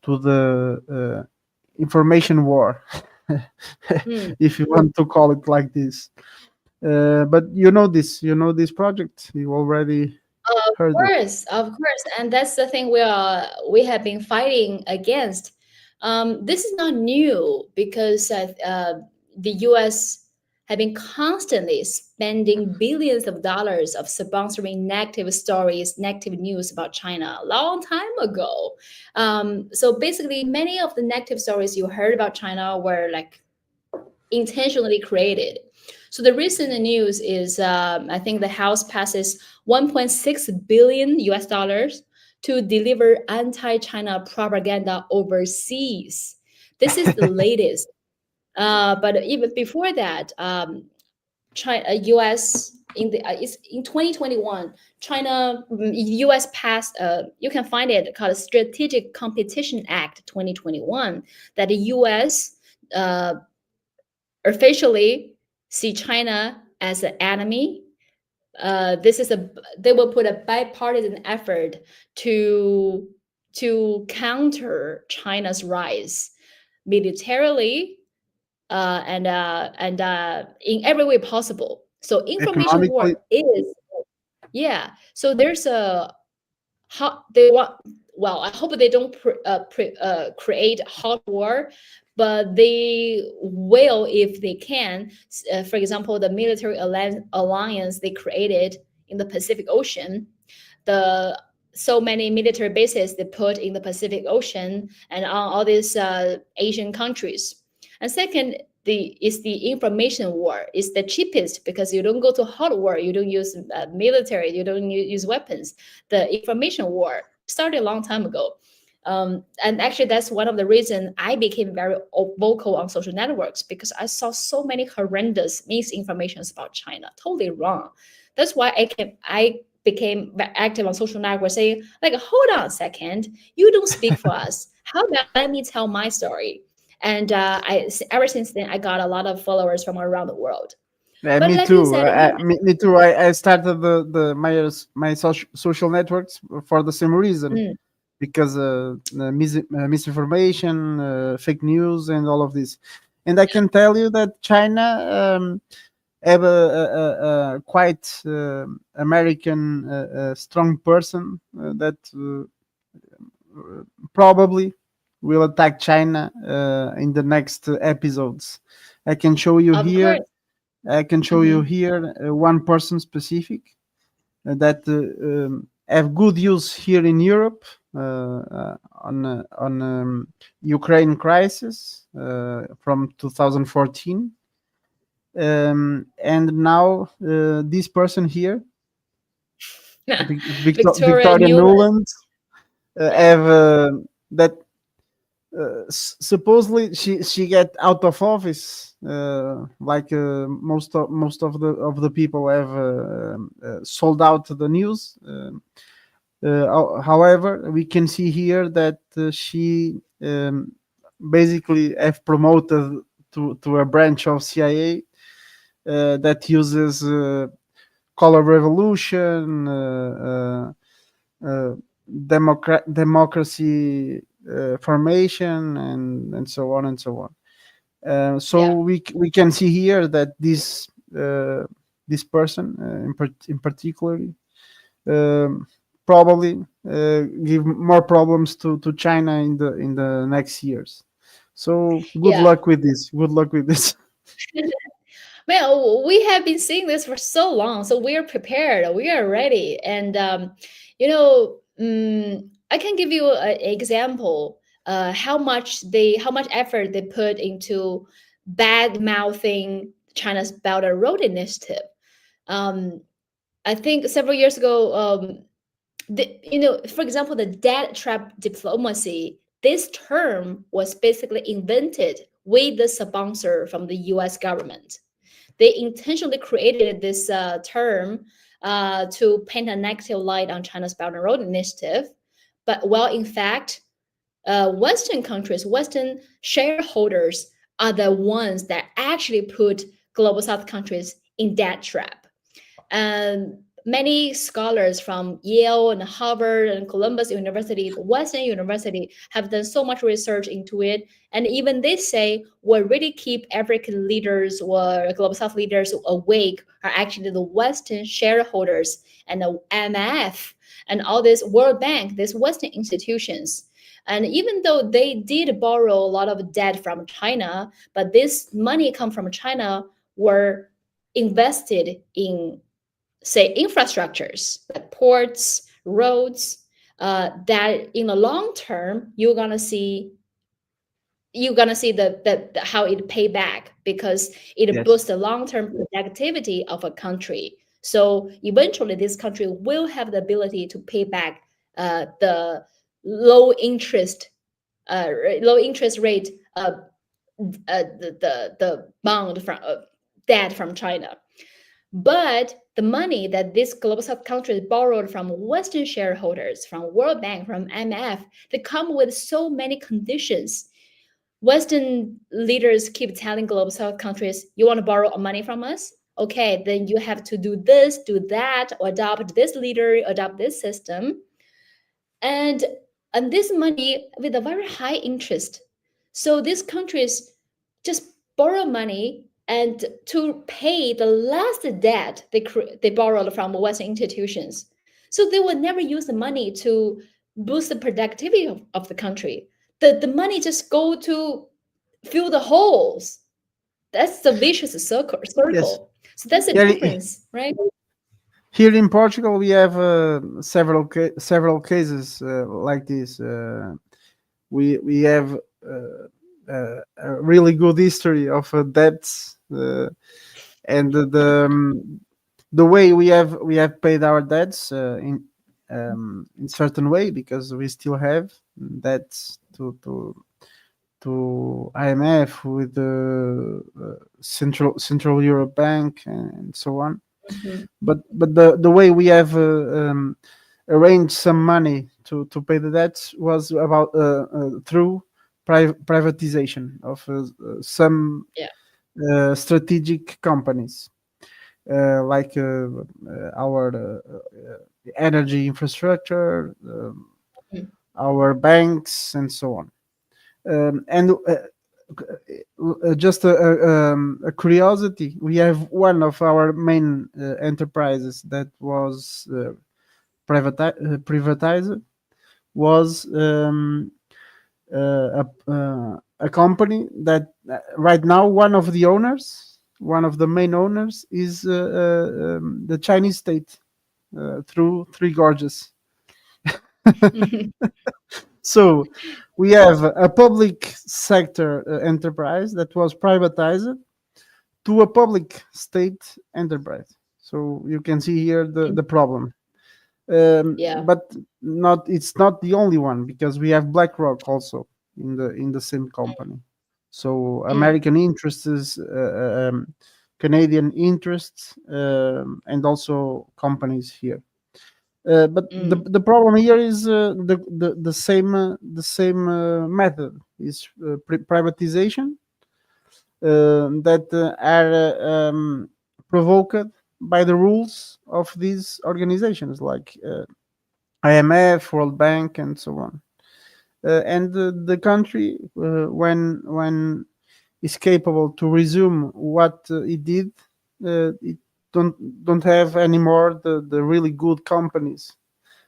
Speaker 1: the information war, if you want to call it like this. But you know this project. You already heard it.
Speaker 2: Of course, and that's the thing we have been fighting against. This is not new because the U.S. have been constantly spending billions of dollars of sponsoring negative stories, negative news about China a long time ago. So basically, many of the negative stories you heard about China were like intentionally created. So the recent news is, I think the House passes 1.6 billion US dollars to deliver anti-China propaganda overseas. This is the latest. But even before that, China, US in 2021, US passed. You can find it called Strategic Competition Act 2021 that the US officially see China as an enemy. They will put a bipartisan effort to counter China's rise militarily and in every way possible. So information war
Speaker 1: Economically,
Speaker 2: is yeah. So there's a how they want. Well, I hope they don't create hot war, but they will if they can. For example, the military alliance they created in the Pacific Ocean, the so many military bases they put in the Pacific Ocean and on all these Asian countries. And second, the information war. It's the cheapest because you don't go to hot war, you don't use military, you don't use weapons. The information war started a long time ago. And actually, that's one of the reasons I became very vocal on social networks because I saw so many horrendous misinformations about China, totally wrong. That's why I became active on social networks, saying like, hold on a second, you don't speak for us. How about let me tell my story? And ever since then, I got a lot of followers from around the world. But
Speaker 1: me
Speaker 2: like you
Speaker 1: too.
Speaker 2: said,
Speaker 1: Me too. I started my social networks for the same reason,
Speaker 2: Mm,
Speaker 1: because misinformation, fake news, and all of this. And I can tell you that China have a quite American strong person that probably will attack China in the next episodes. I can show you
Speaker 2: of
Speaker 1: here.
Speaker 2: course.
Speaker 1: I can show you
Speaker 2: Mhm.
Speaker 1: here one person specific that have good use here in Europe on Ukraine crisis from 2014, and now this person here,
Speaker 2: Victoria
Speaker 1: Victoria
Speaker 2: Newland.
Speaker 1: Nuland,
Speaker 2: Yeah.
Speaker 1: have that supposedly she get out of office like most of the people have sold out the news. However, we can see here that she basically have promoted to a branch of CIA that uses color revolution, democracy formation, and so on and so on. So
Speaker 2: Yeah.
Speaker 1: we can see here that this person in particular um, probably give more problems to China in the next years. So good
Speaker 2: Yeah.
Speaker 1: luck with this. Good luck with this.
Speaker 2: Man, we have been seeing this for so long, so we are prepared. We are ready, and I can give you an example. How much effort they put into bad mouthing China's Belt and Road Initiative. Um, I think several years ago, for example, the debt trap diplomacy. This term was basically invented with the sponsor from the U.S. government. They intentionally created this term to paint a negative light on China's Belt and Road Initiative. But well, in fact, Western countries, Western shareholders are the ones that actually put global South countries in that trap. And many scholars from Yale and Harvard and Columbus University, the Western University, have done so much research into it. And even they say what really keep African leaders or global South leaders awake are actually the Western shareholders and the IMF and all this World Bank, these Western institutions. And even though they did borrow a lot of debt from China, but this money come from China were invested in, say, infrastructures like ports, roads, that in the long term you're gonna see the how it pay back, because it
Speaker 1: Yes.
Speaker 2: boosts the long-term productivity of a country. So eventually this country will have the ability to pay back the low interest rate the bond from debt from China. But the money that these global South countries borrowed from Western shareholders, from World Bank, from IMF, they come with so many conditions. Western leaders keep telling global South countries, you want to borrow money from us? Okay, then you have to do this, do that, or adopt this leader, adopt this system. And this money with a very high interest. So these countries just borrow money and to pay the last debt they borrowed from Western institutions. So they will never use the money to boost the productivity of the country. The money just go to fill the holes. That's the vicious circle.
Speaker 1: Yes.
Speaker 2: So that's the
Speaker 1: Yeah,
Speaker 2: difference, right?
Speaker 1: here in Portugal, we have several cases like this. We have a really good history of debts, and the way we have paid our debts in certain way, because we still have debts to IMF with the Central Europe Bank and so on.
Speaker 2: Mhm.
Speaker 1: But the way we have arranged some money to pay the debts was about through privatization of some
Speaker 2: Yeah.
Speaker 1: strategic companies, like our energy infrastructure,
Speaker 2: Mhm.
Speaker 1: our banks, and so on. And just a curiosity, we have one of our main enterprises that was privatized was a company that right now one of the main owners is the Chinese state through Three Gorges. So we have a public sector enterprise that was privatized to a public state enterprise. So you can see here the problem.
Speaker 2: Yeah.
Speaker 1: But it's not the only one, because we have BlackRock also in the same company. So American interests, Canadian interests, and also companies here. But the problem here is the same method is privatization that are provoked by the rules of these organizations like IMF, World Bank, and so on. And the country, when is capable to resume what it did, it don't have anymore the really good companies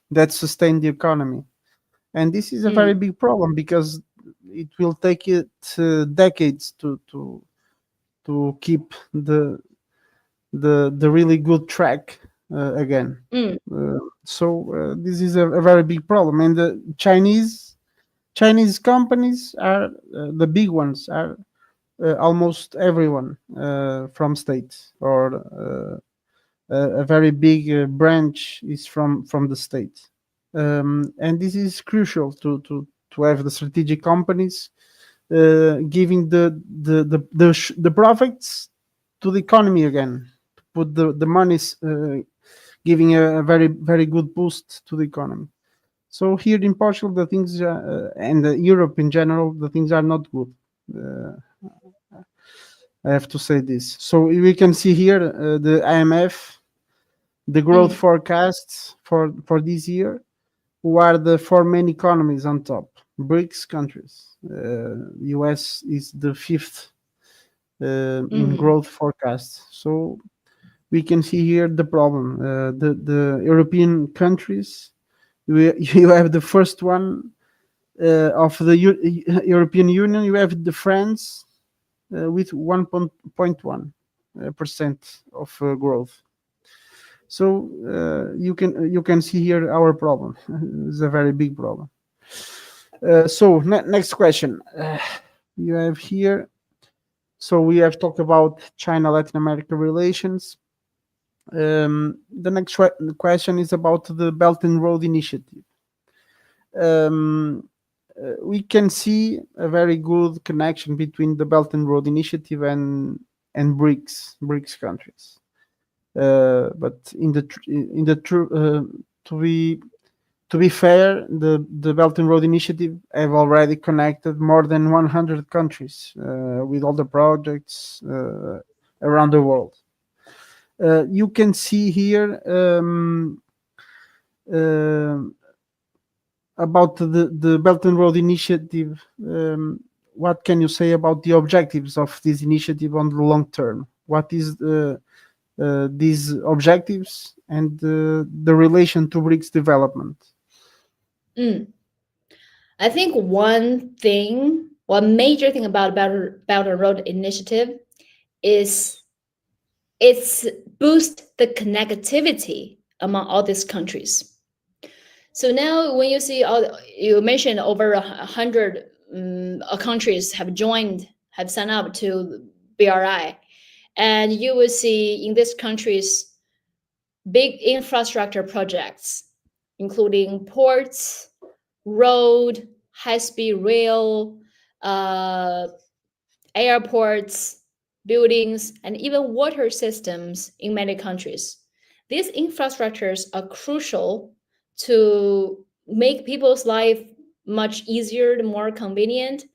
Speaker 1: that sustain the economy. And this is a very big problem, because it will take it decades to keep the really good track again. So this is a very big problem, and the Chinese companies are the big ones are almost everyone from states, or a very big branch is from the state. And this is crucial to have the strategic companies giving the profits to the economy again, to put the monies, giving a very very good boost to the economy. So here in Portugal, the things and Europe in general, the things are not good. I have to say this. So we can see here the IMF the growth forecasts for this year, who are the four main economies on top? Brics countries. US is the fifth in growth forecasts. So we can see here the problem. The European countries, you have the first one of the European Union. You have the France with 1.1% of growth. So you can see here our problem. It's a very big problem. So next question you have here. So we have talked about China-Latin America relations. The next question is about the Belt and Road Initiative. We can see a very good connection between the Belt and Road Initiative and BRICS countries. But to be fair, the Belt and Road Initiative have already connected more than 100 countries with all the projects around the world. You can see here about the Belt and Road Initiative. What can you say about the objectives of this initiative on the long term? What is these objectives and the relation to BRICS development?
Speaker 2: I think one major thing about Belt and Road Initiative is it's boost the connectivity among all these countries. So now when you see you mentioned over 100 countries have signed up to BRI, and you will see in these countries big infrastructure projects, including ports, road, high-speed rail, airports, buildings, and even water systems in many countries. These infrastructures are crucial to make people's life much easier and more convenient.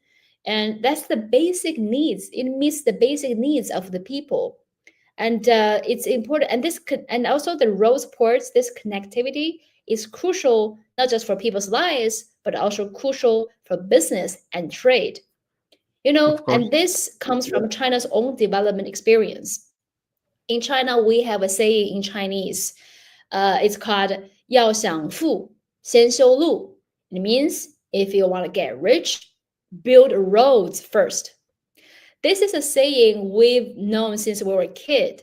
Speaker 2: And that's the basic needs. It meets the basic needs of the people. And it's important. And also the roads, ports, this connectivity is crucial, not just for people's lives, but also crucial for business and trade. And this comes from China's own development experience. In China, we have a saying in Chinese. It's called 要想富先修路. It means if you want to get rich, build roads first. This is a saying we've known since we were a kid.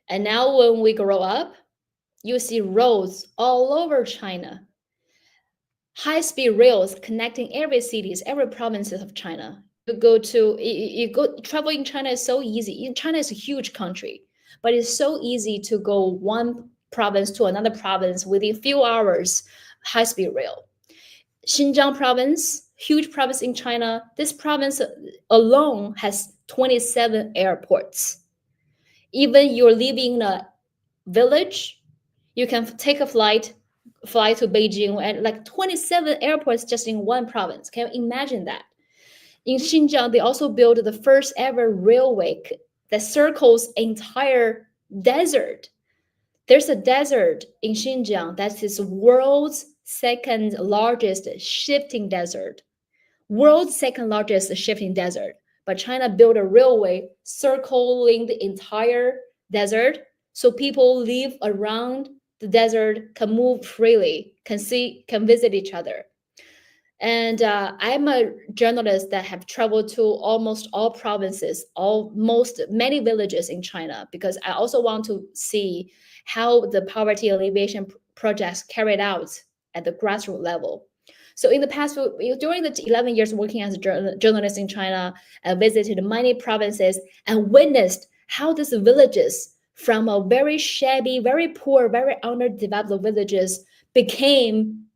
Speaker 2: And now when we grow up, you see roads all over China. High-speed rails connecting every cities, every provinces of China. Travel in China is so easy. China is a huge country, but it's so easy to go one province to another province within a few hours, high-speed rail. Xinjiang province, huge province in China. This province alone has 27 airports. Even you're living in a village, you can take a fly to Beijing, and like 27 airports just in one province. Can you imagine that? In Xinjiang, they also built the first ever railway that circles entire desert. There's a desert in Xinjiang that is world's second largest shifting desert. World's second largest shifting desert. But China built a railway circling the entire desert, so people live around the desert, can move freely, can visit each other. And I'm a journalist that have traveled to almost all provinces, many villages in China, because I also want to see how the poverty alleviation projects carried out at the grassroots level. So in the past, during the 11 years working as a journalist in China, I visited many provinces and witnessed how these villages from a very shabby, very poor, very underdeveloped villages became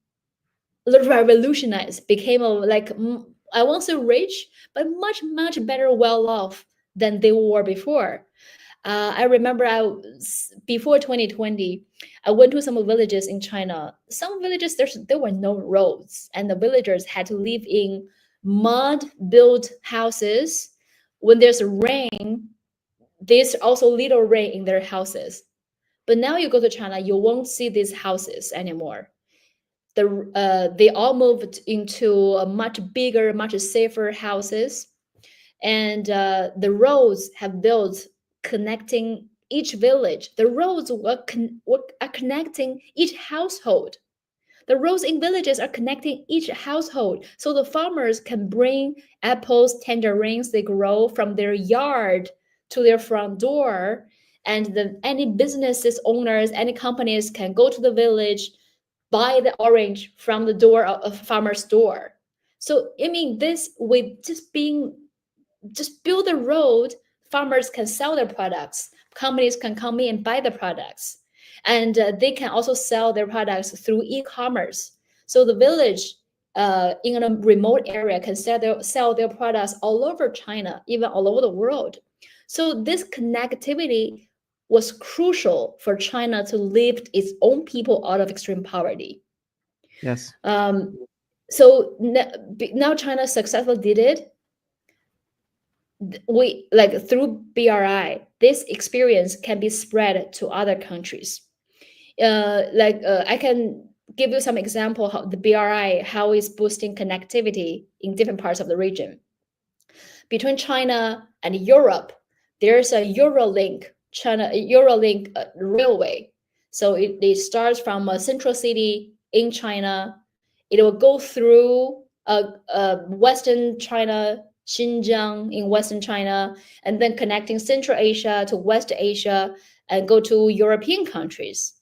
Speaker 2: revolutionized, became I won't say rich, but much, much better well off than they were before. I remember before 2020, I went to some villages in China. Some villages, there were no roads, and the villagers had to live in mud-built houses. When there's rain, there's also little rain in their houses. But now you go to China, you won't see these houses anymore. They all moved into a much bigger, much safer houses, and the roads have built connecting each village. The roads are connecting each household. The roads in villages are connecting each household, so the farmers can bring apples, tangerines they grow from their yard to their front door, and any businesses owners, any companies can go to the village, buy the orange from the door of a farmer's door. So I mean, this with just build a road, farmers can sell their products, companies can come in and buy the products, and they can also sell their products through e-commerce. So the village in a remote area can sell their products all over China, even all over the world. So this connectivity was crucial for China to lift its own people out of extreme poverty.
Speaker 1: Yes.
Speaker 2: So now China successfully did it. We like through BRI, this experience can be spread to other countries. I can give you some example how the BRI how is boosting connectivity in different parts of the region. Between China and Europe, there's a Eurolink railway. So it starts from a central city in China. It will go through Western China, Xinjiang in Western China, and then connecting Central Asia to West Asia and go to European countries.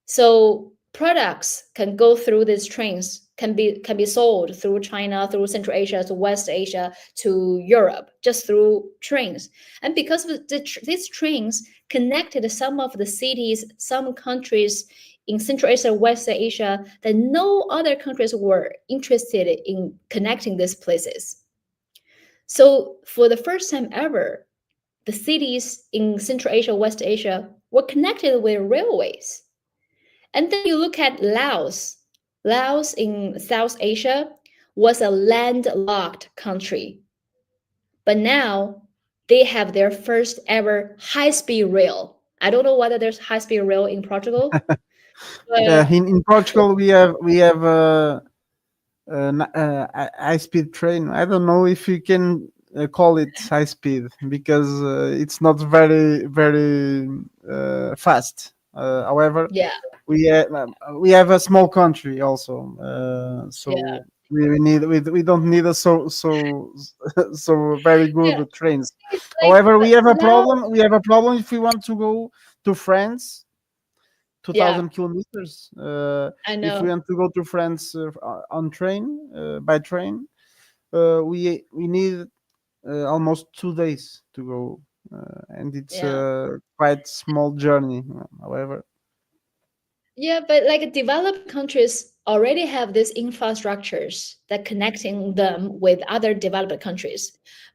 Speaker 2: So products can go through these trains, can be sold through China, through Central Asia to West Asia to Europe, just through trains. And because of these trains connected some of the cities, some countries in Central Asia, West Asia, that no other countries were interested in connecting these places. So for the first time ever, the cities in Central Asia, West Asia were connected with railways. And then you look at Laos. Laos in South Asia was a landlocked country. But now they have their first ever high-speed rail. I don't know whether there's high-speed rail in Portugal.
Speaker 1: Yeah, in Portugal we have high-speed train. I don't know if you can call it high speed because it's not very fast. However,
Speaker 2: yeah,
Speaker 1: we have a small country also, so
Speaker 2: yeah.
Speaker 1: we don't need a so very good
Speaker 2: Yeah.
Speaker 1: trains.
Speaker 2: It's like,
Speaker 1: However, we have a
Speaker 2: now-
Speaker 1: problem. We have a problem if we want to go to France. 2,000 kilometers.
Speaker 2: I
Speaker 1: If
Speaker 2: know.
Speaker 1: we want to go to France on train, by train, we need almost 2 days to go, and it's a quite small journey. However,
Speaker 2: Yeah, but like developed countries already have these infrastructures that connecting them with other developed countries.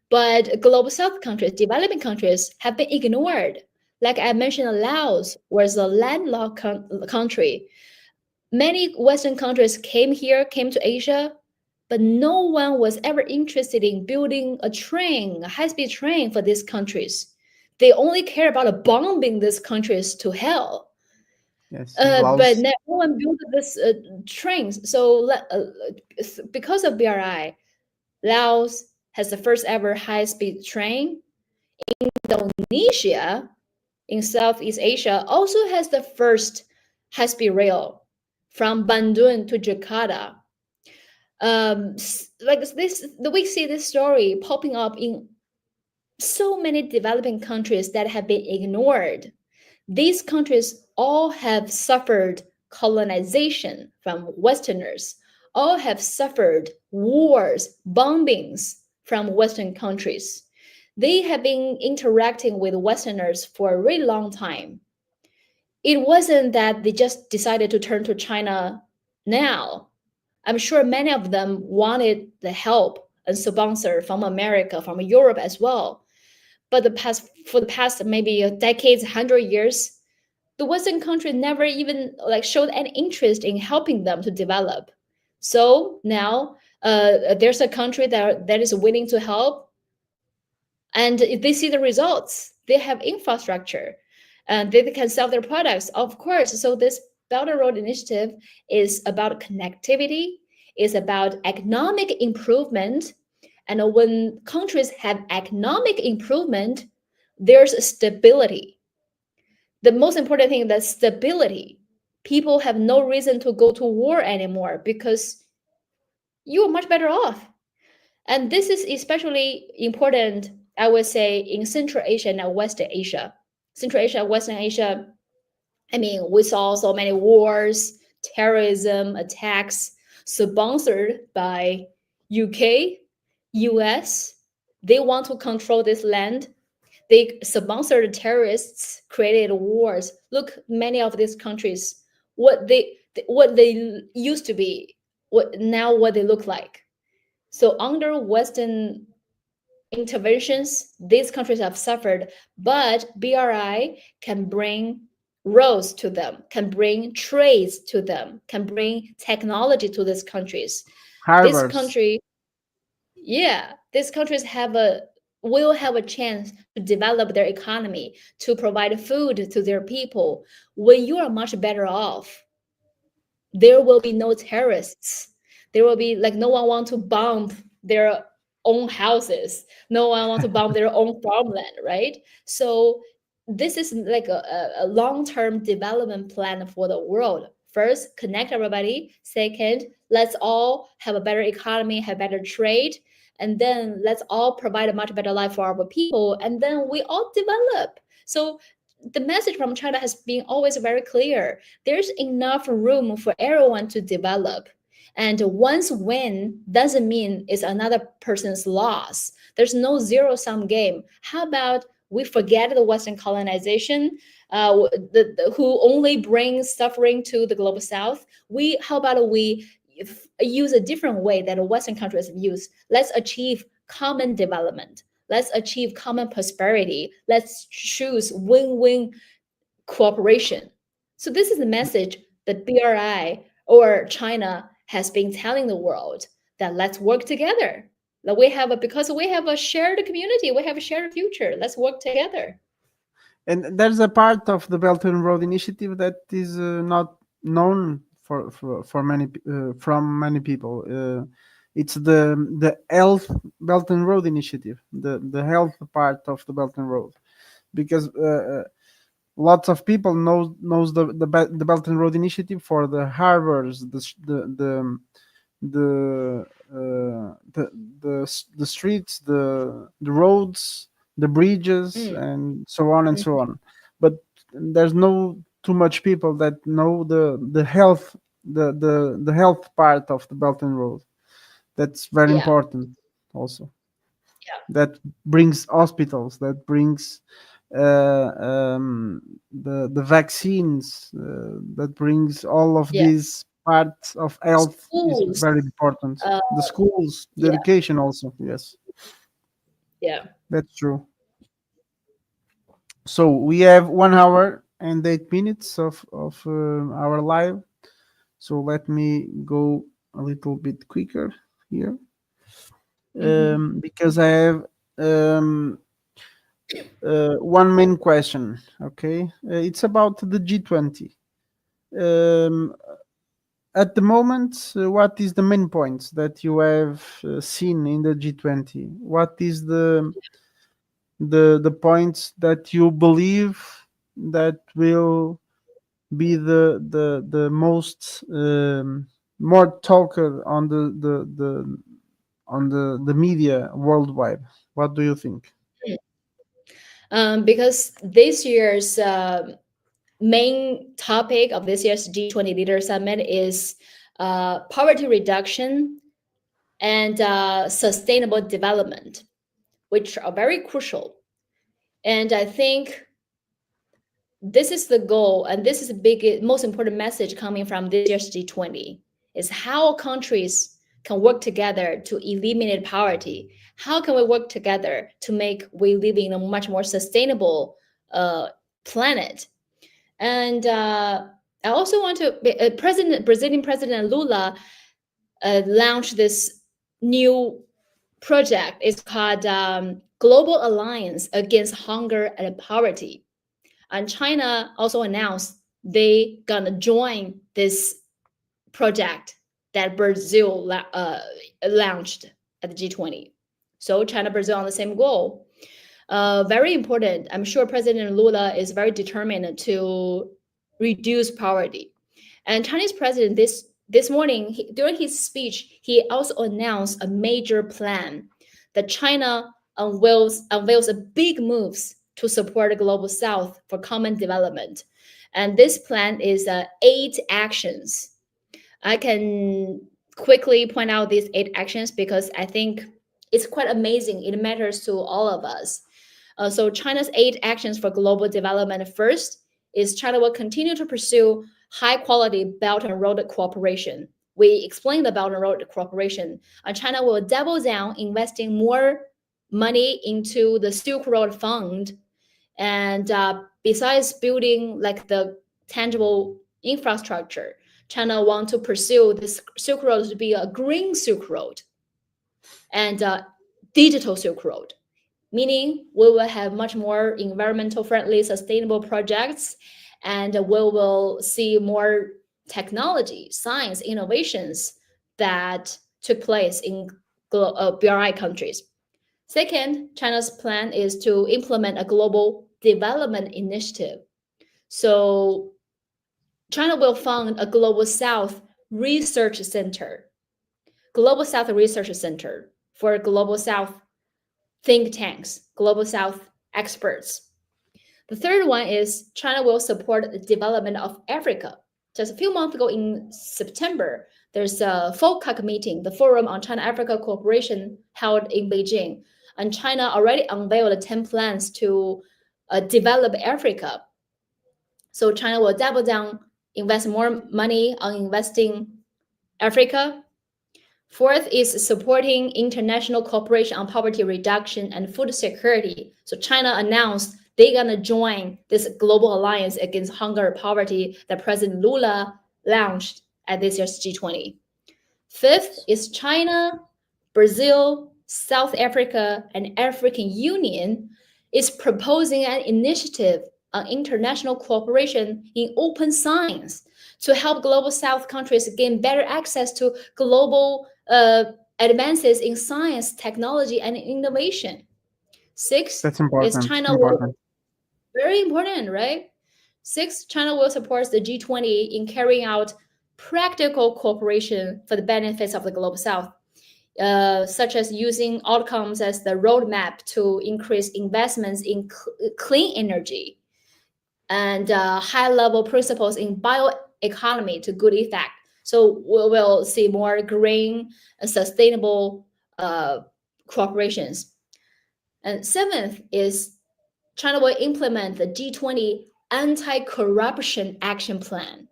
Speaker 2: But global south countries, developing countries have been ignored. Like I mentioned, Laos was a landlocked country. Many Western countries came to Asia, but no one was ever interested in building a train, a high-speed train for these countries. They only care about bombing these countries to hell.
Speaker 1: yes,
Speaker 2: But no one built this trains. So because of BRI, Laos has the first ever high-speed train. Indonesia in Southeast Asia also has the first high-speed rail from Bandung to Jakarta. Like this, we see this story popping up in so many developing countries that have been ignored. These countries all have suffered colonization from Westerners, all have suffered wars, bombings from Western countries. They have been interacting with Westerners for a really long time. It wasn't that they just decided to turn to China now. I'm sure many of them wanted the help and sponsor from America, from Europe as well. But for the past maybe decades, 100 years, the Western country never even showed any interest in helping them to develop. So now there's a country that is willing to help, and they see the results. They have infrastructure, and they can sell their products, of course. So this Belt and Road Initiative is about connectivity, is about economic improvement. And when countries have economic improvement, there's stability. The most important thing is that stability. People have no reason to go to war anymore because you are much better off. And this is especially important, I would say, in Central Asia and West Asia. Central Asia, Western Asia, I mean, we saw so many wars, terrorism attacks sponsored by UK, US. They want to control this land. They sponsored terrorists, created wars. Look, many of these countries, what they used to be, what they look like. So under Western interventions, these countries have suffered, but BRI can bring roads to them, can bring trades to them, can bring technology to these countries. This
Speaker 1: Harbors.
Speaker 2: country, yeah, these countries will have a chance to develop their economy, to provide food to their people. When you are much better off, there will be no terrorists. There will be like no one want to bomb their own houses. No one want to bomb their own farmland, right? So this is like a long-term development plan for the world. First, connect everybody. Second, let's all have a better economy, have better trade, and then let's all provide a much better life for our people, and then we all develop. So the message from China has been always very clear. There's enough room for everyone to develop. And one's win doesn't mean it's another person's loss. There's no zero-sum game. How about we forget the Western colonization, who only brings suffering to the global South? How about we use a different way that the Western countries have used? Let's achieve common development. Let's achieve common prosperity. Let's choose win-win cooperation. So this is the message that BRI or China has been telling the world, that let's work together. That because we have a shared community, we have a shared future. Let's work together.
Speaker 1: And there's a part of the Belt and Road Initiative that is not known for many from many people. It's the health Belt and Road Initiative, the health part of the Belt and Road, because lots of people knows the Belt and Road Initiative for the harbors, the streets, the roads, the bridges, and so on and so on. But there's no too much people that know the health, the health part of the Belt and Road. That's very important also. That brings hospitals, that brings the vaccines, that brings all of these parts of health.
Speaker 2: Schools.
Speaker 1: Is very important. The schools, the education also. Yes.
Speaker 2: Yeah.
Speaker 1: That's true. So we have 1 hour and 8 minutes of our live. So let me go a little bit quicker here, because I have one main question. Okay, it's about the G20. At the moment, what is the main points that you have seen in the G20? What is the points that you believe that will be the most more talked on the media worldwide? What do you think?
Speaker 2: Because this year's main topic of this year's G20 Leader Summit is poverty reduction and sustainable development, which are very crucial. And I think this is the goal, and this is the most important message coming from this year's G20, is how countries can work together to eliminate poverty. How can we work together to make we live in a much more sustainable planet? And I also want to, Brazilian President Lula launched this new project. It's called Global Alliance Against Hunger and Poverty. And China also announced they gonna join this project that Brazil launched at the G20. So China, Brazil on the same goal. Very important. I'm sure President Lula is very determined to reduce poverty. And Chinese president this morning, during his speech, he also announced a major plan that China unveils a big moves to support the global South for common development. And this plan is 8 actions. I can quickly point out these 8 actions because I think it's quite amazing. It matters to all of us. So China's 8 actions for global development. First is China will continue to pursue high-quality Belt and Road cooperation. We explained the Belt and Road cooperation. China will double down, investing more money into the Silk Road Fund. And besides building like the tangible infrastructure, China wants to pursue this Silk Road to be a green Silk Road and digital Silk Road, meaning we will have much more environmental friendly, sustainable projects, and we will see more technology, science, innovations that took place in BRI countries. Second, China's plan is to implement a global development initiative. So China will fund a Global South Research Center, Global South Research Center for Global South think tanks, Global South experts. The third one is China will support the development of Africa. Just a few months ago in September, there's a FOCAC meeting, the Forum on China-Africa Cooperation held in Beijing. And China already unveiled 10 plans to develop Africa. So China will double down, invest more money on investing Africa. Fourth is supporting international cooperation on poverty reduction and food security. So China announced they're going to join this global alliance against hunger and poverty that President Lula launched at this year's G20. Fifth is China, Brazil, South Africa, and African Union is proposing an initiative on international cooperation in open science to help global South countries gain better access to global advances in science, technology, and innovation. Six
Speaker 1: That's important.
Speaker 2: is China will, very important, right? Six, China will support the G20 in carrying out practical cooperation for the benefits of the global South, such as using outcomes as the roadmap to increase investments in clean energy and high-level principles in bioeconomy to good effect. So we will see more green and sustainable cooperations. And seventh is China will implement the G20 anti-corruption action plan.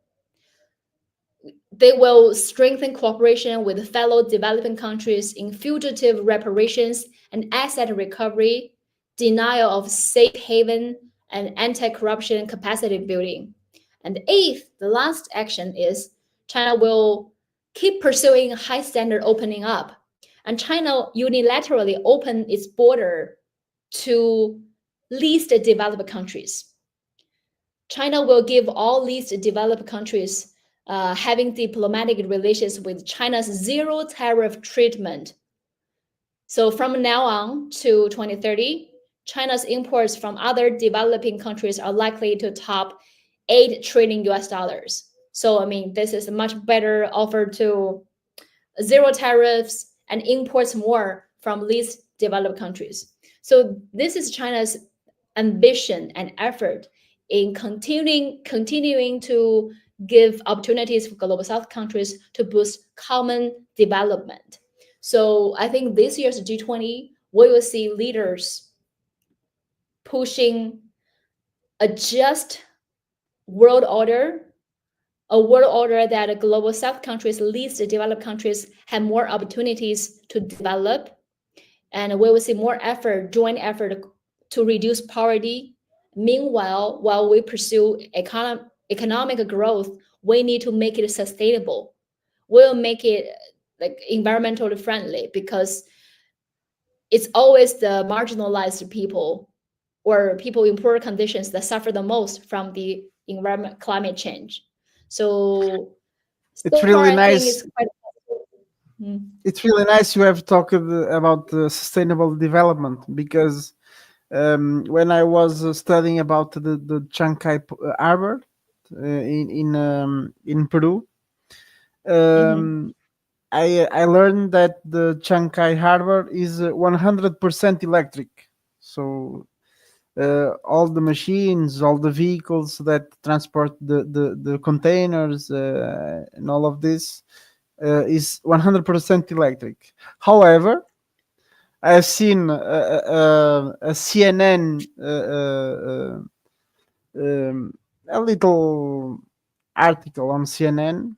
Speaker 2: They will strengthen cooperation with fellow developing countries in fugitive reparations and asset recovery, denial of safe haven, and anti-corruption capacity building. And eighth, the last action is China will keep pursuing high standard opening up. And China unilaterally opened its border to least developed countries. China will give all least developed countries having diplomatic relations with China's zero tariff treatment. So from now on to 2030, China's imports from other developing countries are likely to top $8 trillion. So, I mean, this is a much better offer to zero tariffs and imports more from least developed countries. So this is China's ambition and effort in continuing to give opportunities for global South countries to boost common development. So I think this year's G20, we will see leaders pushing a just world order, a world order that global South countries, least developed countries, have more opportunities to develop. And we will see more effort, joint effort to reduce poverty. Meanwhile, while we pursue economic growth, we need to make it sustainable. We'll make it like environmentally friendly because it's always the marginalized people or people in poor conditions that suffer the most from the environment climate change. So
Speaker 1: It's
Speaker 2: so
Speaker 1: really
Speaker 2: far, I think
Speaker 1: nice.
Speaker 2: it's quite. Mm.
Speaker 1: It's really nice you have talked about sustainable development, because when I was studying about the Chancay Harbor in Peru,
Speaker 2: Mhm.
Speaker 1: um, I learned that the Chancay Harbor is 100% electric. So all the machines, all the vehicles that transport the containers and all of this is 100% electric. However, I've seen a CNN, a little article on CNN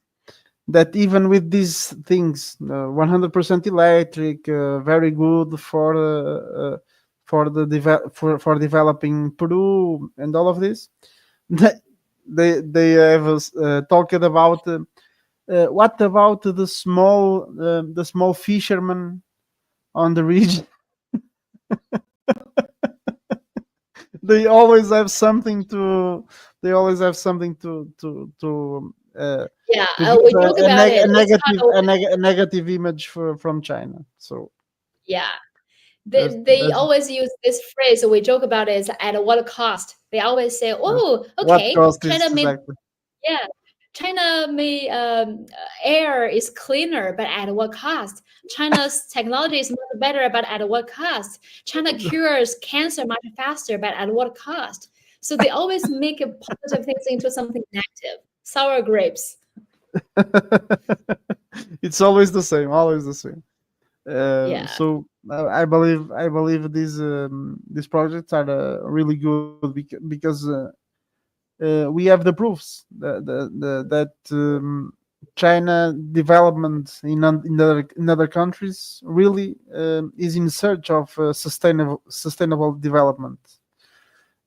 Speaker 1: that even with these things, 100% electric, very good for for developing Peru and all of this, they have talked about what about the small fishermen on the region. They always have something to they always have something
Speaker 2: Yeah,
Speaker 1: to give
Speaker 2: we joke about it.
Speaker 1: a
Speaker 2: It's kind
Speaker 1: negative
Speaker 2: of,
Speaker 1: a negative image from China. So
Speaker 2: yeah.
Speaker 1: that's
Speaker 2: They
Speaker 1: that's
Speaker 2: always use this phrase. We joke about it. Is at what cost? They always say,
Speaker 1: uh,
Speaker 2: "Oh,
Speaker 1: what
Speaker 2: okay,
Speaker 1: cost is
Speaker 2: China may,
Speaker 1: exactly.
Speaker 2: yeah, China may air is cleaner, but at what cost? China's technology is much better, but at what cost? China cures cancer much faster, but at what cost?" So they always make a positive things into something negative. Sour grapes.
Speaker 1: It's always the same, always the same.
Speaker 2: Yeah.
Speaker 1: So I believe these projects are really good because we have the proofs that China development in other countries really is in search of sustainable development,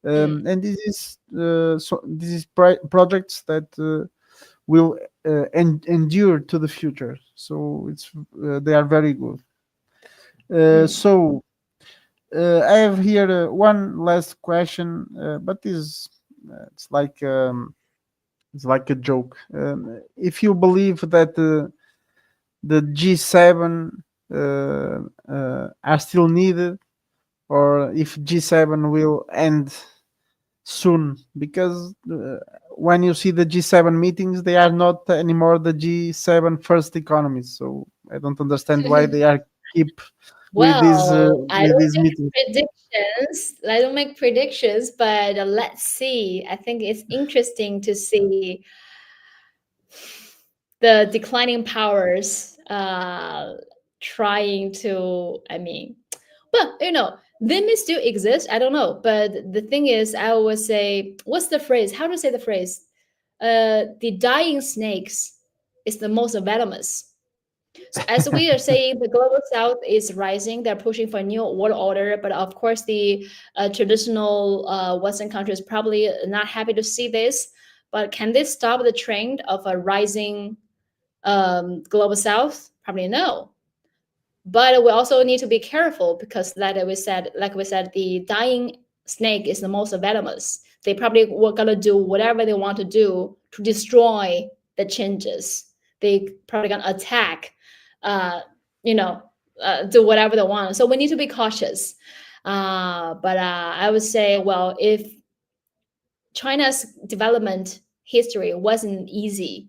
Speaker 2: Mm.
Speaker 1: and this is projects that will endure to the future. So it's they are very good.
Speaker 2: Mm.
Speaker 1: So I have here one last question, but it's like. It's like a joke. If you believe that the G7 are still needed, or if G7 will end soon, because when you see the G7 meetings, they are not anymore the G7 first economies. So I don't understand why they are keep
Speaker 2: Well, I
Speaker 1: with
Speaker 2: don't
Speaker 1: these
Speaker 2: make
Speaker 1: meetings.
Speaker 2: predictions. I don't make predictions, but let's see. I think it's interesting to see the declining powers trying to, I mean, but they may still exist. I don't know. But the thing is, I always say, what's the phrase? How to say the phrase? The dying snakes is the most venomous. So as we are saying, the global south is rising. They're pushing for a new world order, but of course, the traditional Western countries probably not happy to see this. But can this stop the trend of a rising global south? Probably no. But we also need to be careful because, like we said, the dying snake is the most venomous. They probably were gonna do whatever they want to do to destroy the changes. They probably gonna attack, uh, you know, do whatever they want. So we need to be cautious. But I would say, well, if China's development history wasn't easy.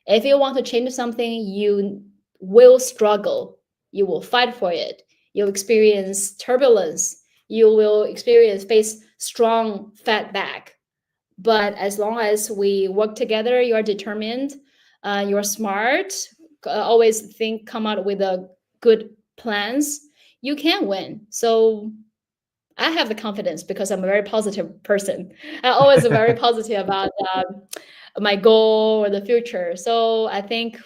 Speaker 2: If you want to change something, you will struggle. You will fight for it. You'll experience turbulence. You will face strong feedback. But as long as we work together, you're determined, you're smart, always come out with a good plans, you can win. So I have the confidence because I'm a very positive person. I always am very positive about my goal or the future. So I think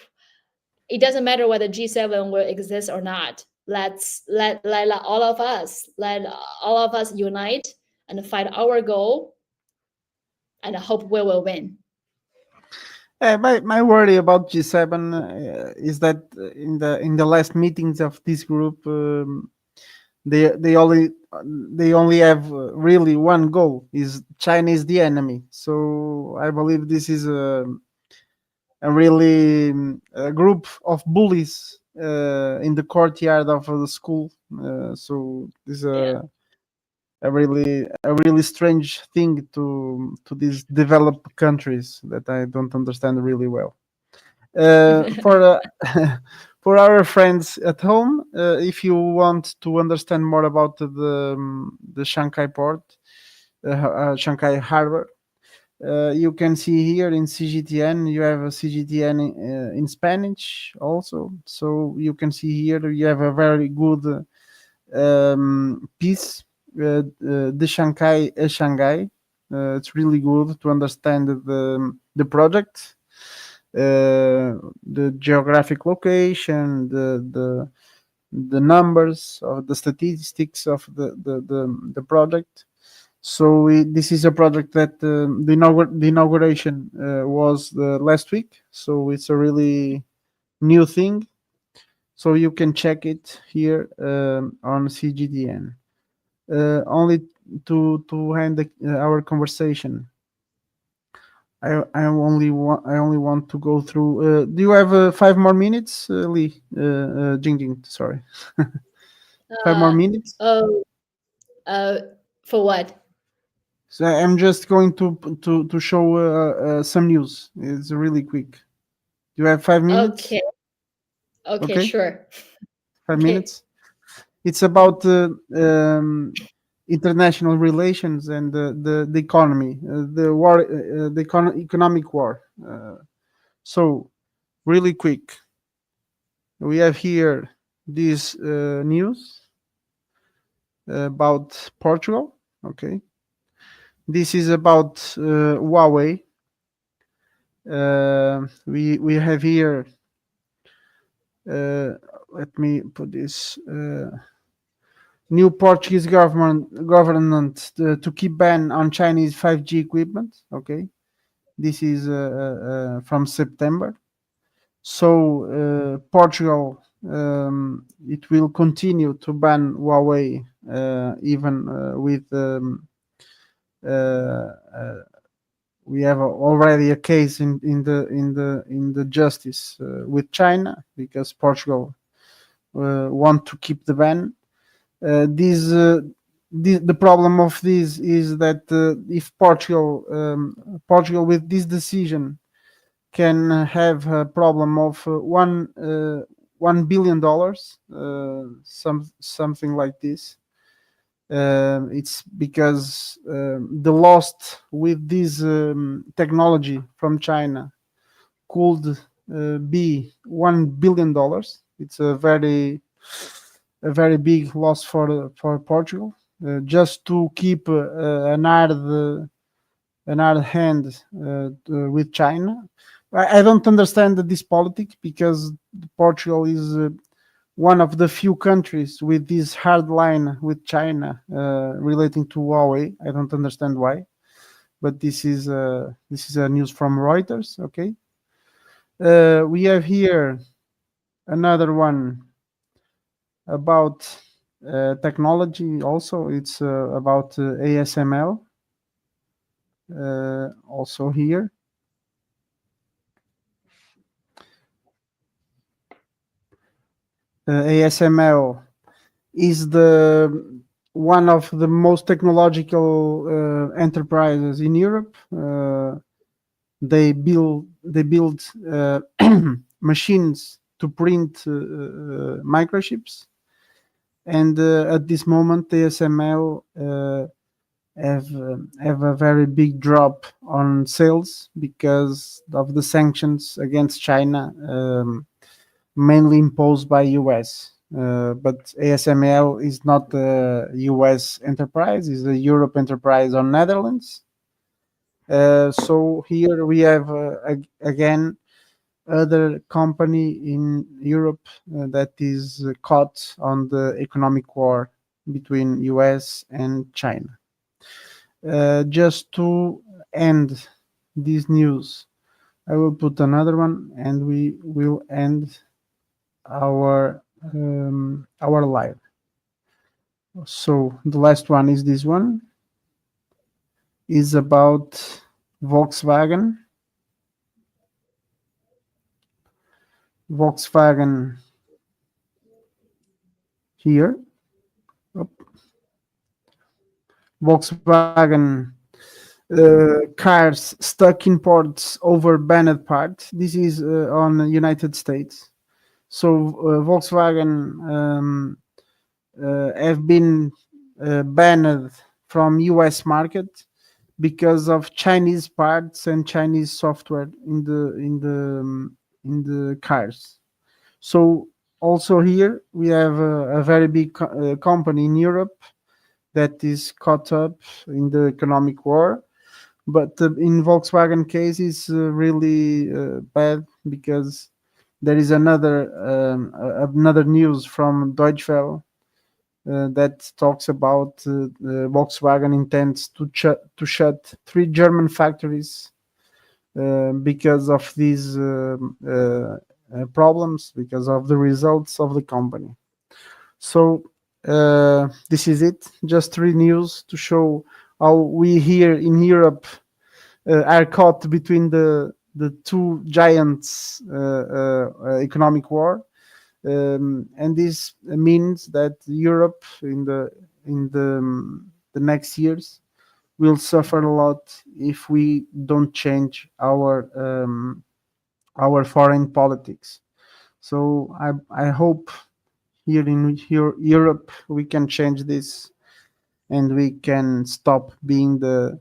Speaker 2: it doesn't matter whether G7 will exist or not. Let all of us unite and fight our goal, and I hope we will win.
Speaker 1: My worry about G7 is that in the last meetings of this group, they only have really one goal: is China is the enemy. So I believe this is a really a group of bullies in the courtyard of the school. So this is
Speaker 2: Yeah.
Speaker 1: a really strange thing to these developed countries that I don't understand really well. For for our friends at home, if you want to understand more about the Shanghai port, Shanghai harbor, you can see here in CGTN, you have a CGTN in Spanish also. So you can see here you have a very good piece, the Shanghai, Shanghai. It's really good to understand the project, the geographic location, the numbers of the statistics of the project. So this is a project that the inauguration was last week. So it's a really new thing. So you can check it here on CGTN. Only to end our conversation. I only want to go through. Do you have 5 more minutes, Li Jingjing? Sorry, 5 more minutes.
Speaker 2: Oh, for what?
Speaker 1: So I'm just going to show some news. It's really quick. You have 5 minutes.
Speaker 2: Okay. Okay,
Speaker 1: Okay,
Speaker 2: sure.
Speaker 1: 5 minutes. It's about international relations and the economy, the war, the economic war. So really quick, we have here this news about Portugal. Okay, this is about Huawei. We have here. Let me put this. New Portuguese government to keep ban on Chinese 5G equipment. Okay, this is from September. So Portugal, it will continue to ban Huawei, even with we have already a case in the justice with China, because Portugal want to keep the ban. The problem of this is that if Portugal with this decision can have a problem of $1 billion, something like this. It's because the loss with this technology from China could be $1 billion. It's a very big loss for Portugal, just to keep an hard hand with China. I don't understand this politics, because Portugal is one of the few countries with this hard line with China relating to Huawei. I don't understand why, but this is a news from Reuters. Okay, we have here another one about technology. Also, it's about ASML. Also here. ASML is the one of the most technological enterprises in Europe. They build machines to print microchips, and at this moment, ASML have a very big drop on sales because of the sanctions against China. Mainly imposed by US. But ASML is not a US enterprise, it's a Europe enterprise on Netherlands. So here we have again other company in Europe that is caught on the economic war between US and China. Just to end this news, I will put another one, and we will end our live. So the last one is this one. Is about Volkswagen. Volkswagen here. Oh, Volkswagen cars stuck in ports over banned parts. This is on the United States. So Volkswagen have been banned from US market because of Chinese parts and Chinese software in the cars. So also here we have a very big company in Europe that is caught up in the economic war. But in Volkswagen case, it's really bad because there is another news from Deutsche Welle that talks about Volkswagen intends to shut 3 German factories because of these problems, because of the results of the company. So this is it. Just 3 news to show how we here in Europe are caught between the 2 giants economic war. And this means that Europe in the next years will suffer a lot if we don't change our foreign politics. So I hope here in Europe we can change this, and we can stop being the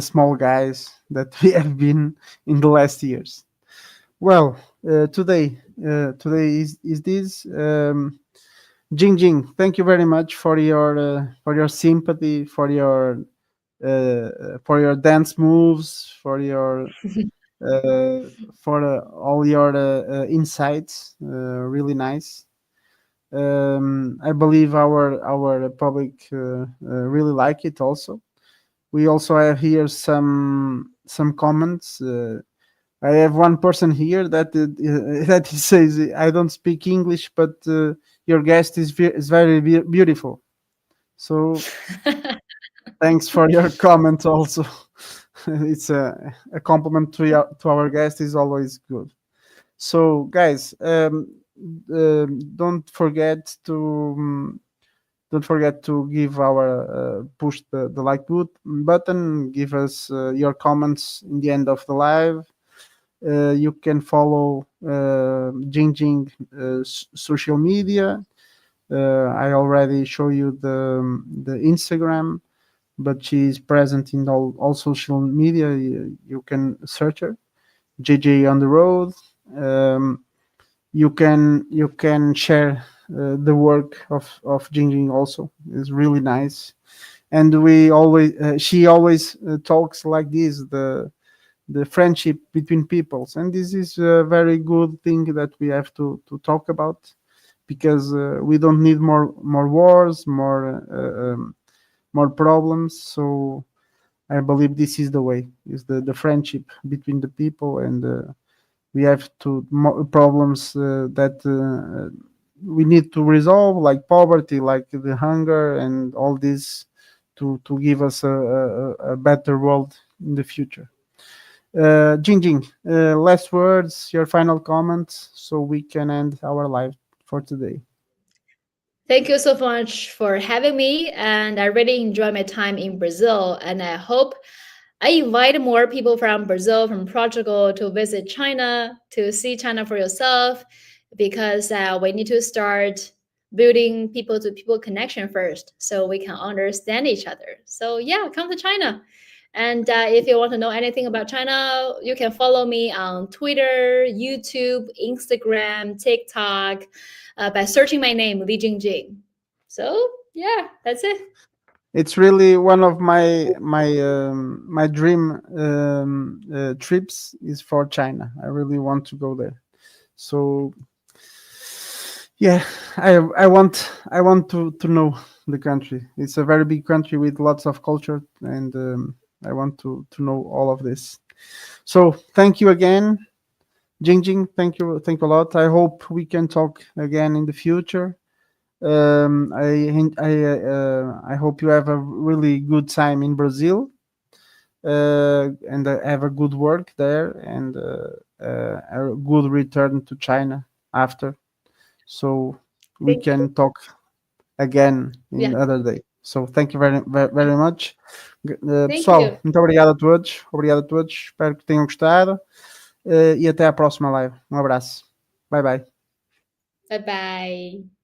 Speaker 1: small guys that we have been in the last years. Well, today is this. Jingjing, thank you very much for your sympathy, for your dance moves, for all your insights. Really nice. I believe our public really like it. Also, we also have here some comments. I have one person here that he says, "I don't speak English, but your guest is very beautiful." So thanks for your comment. Also, it's a compliment to our guest is always good. So guys, don't forget to give our push the like button. Give us your comments in the end of the live. You can follow Jingjing social media. I already show you the Instagram, but she's present in all social media. You can search her, JJ on the road. You can share the work of Jingjing also. It's really nice, and she always talks like this, the friendship between peoples, and this is a very good thing that we have to talk about, because we don't need more wars, more problems. So I believe this is the way, is the friendship between the people, and we have problems that we need to resolve, like poverty, like the hunger, and all this to give us a better world in the future. Jingjing, last words, your final comments, so we can end our live for today.
Speaker 2: Thank you so much for having me, and I really enjoy my time in Brazil, and I hope I invite more people from Brazil, from Portugal, to visit China, to see China for yourself, because we need to start building people-to-people connection first, so we can understand each other. So yeah, come to China. And if you want to know anything about China, you can follow me on Twitter, YouTube, Instagram, TikTok, by searching my name, Li Jingjing. So yeah, that's it.
Speaker 1: It's really one of my dream trips is for China. I really want to go there. So yeah, I want to know the country. It's a very big country with lots of culture, and I want to know all of this. So thank you again, Jingjing. Thank you a lot. I hope we can talk again in the future. I hope you have a really good time in Brazil, and have a good work there, and a good return to China after, so we
Speaker 2: Thank
Speaker 1: can talk again in
Speaker 2: Yeah.
Speaker 1: other day. So thank you very much.
Speaker 2: Thank
Speaker 1: Pessoal,
Speaker 2: you.
Speaker 1: muito obrigado a todos. Obrigado a todos. Espero que tenham gostado. E até à próxima live. Um abraço. Bye bye.
Speaker 2: Bye bye.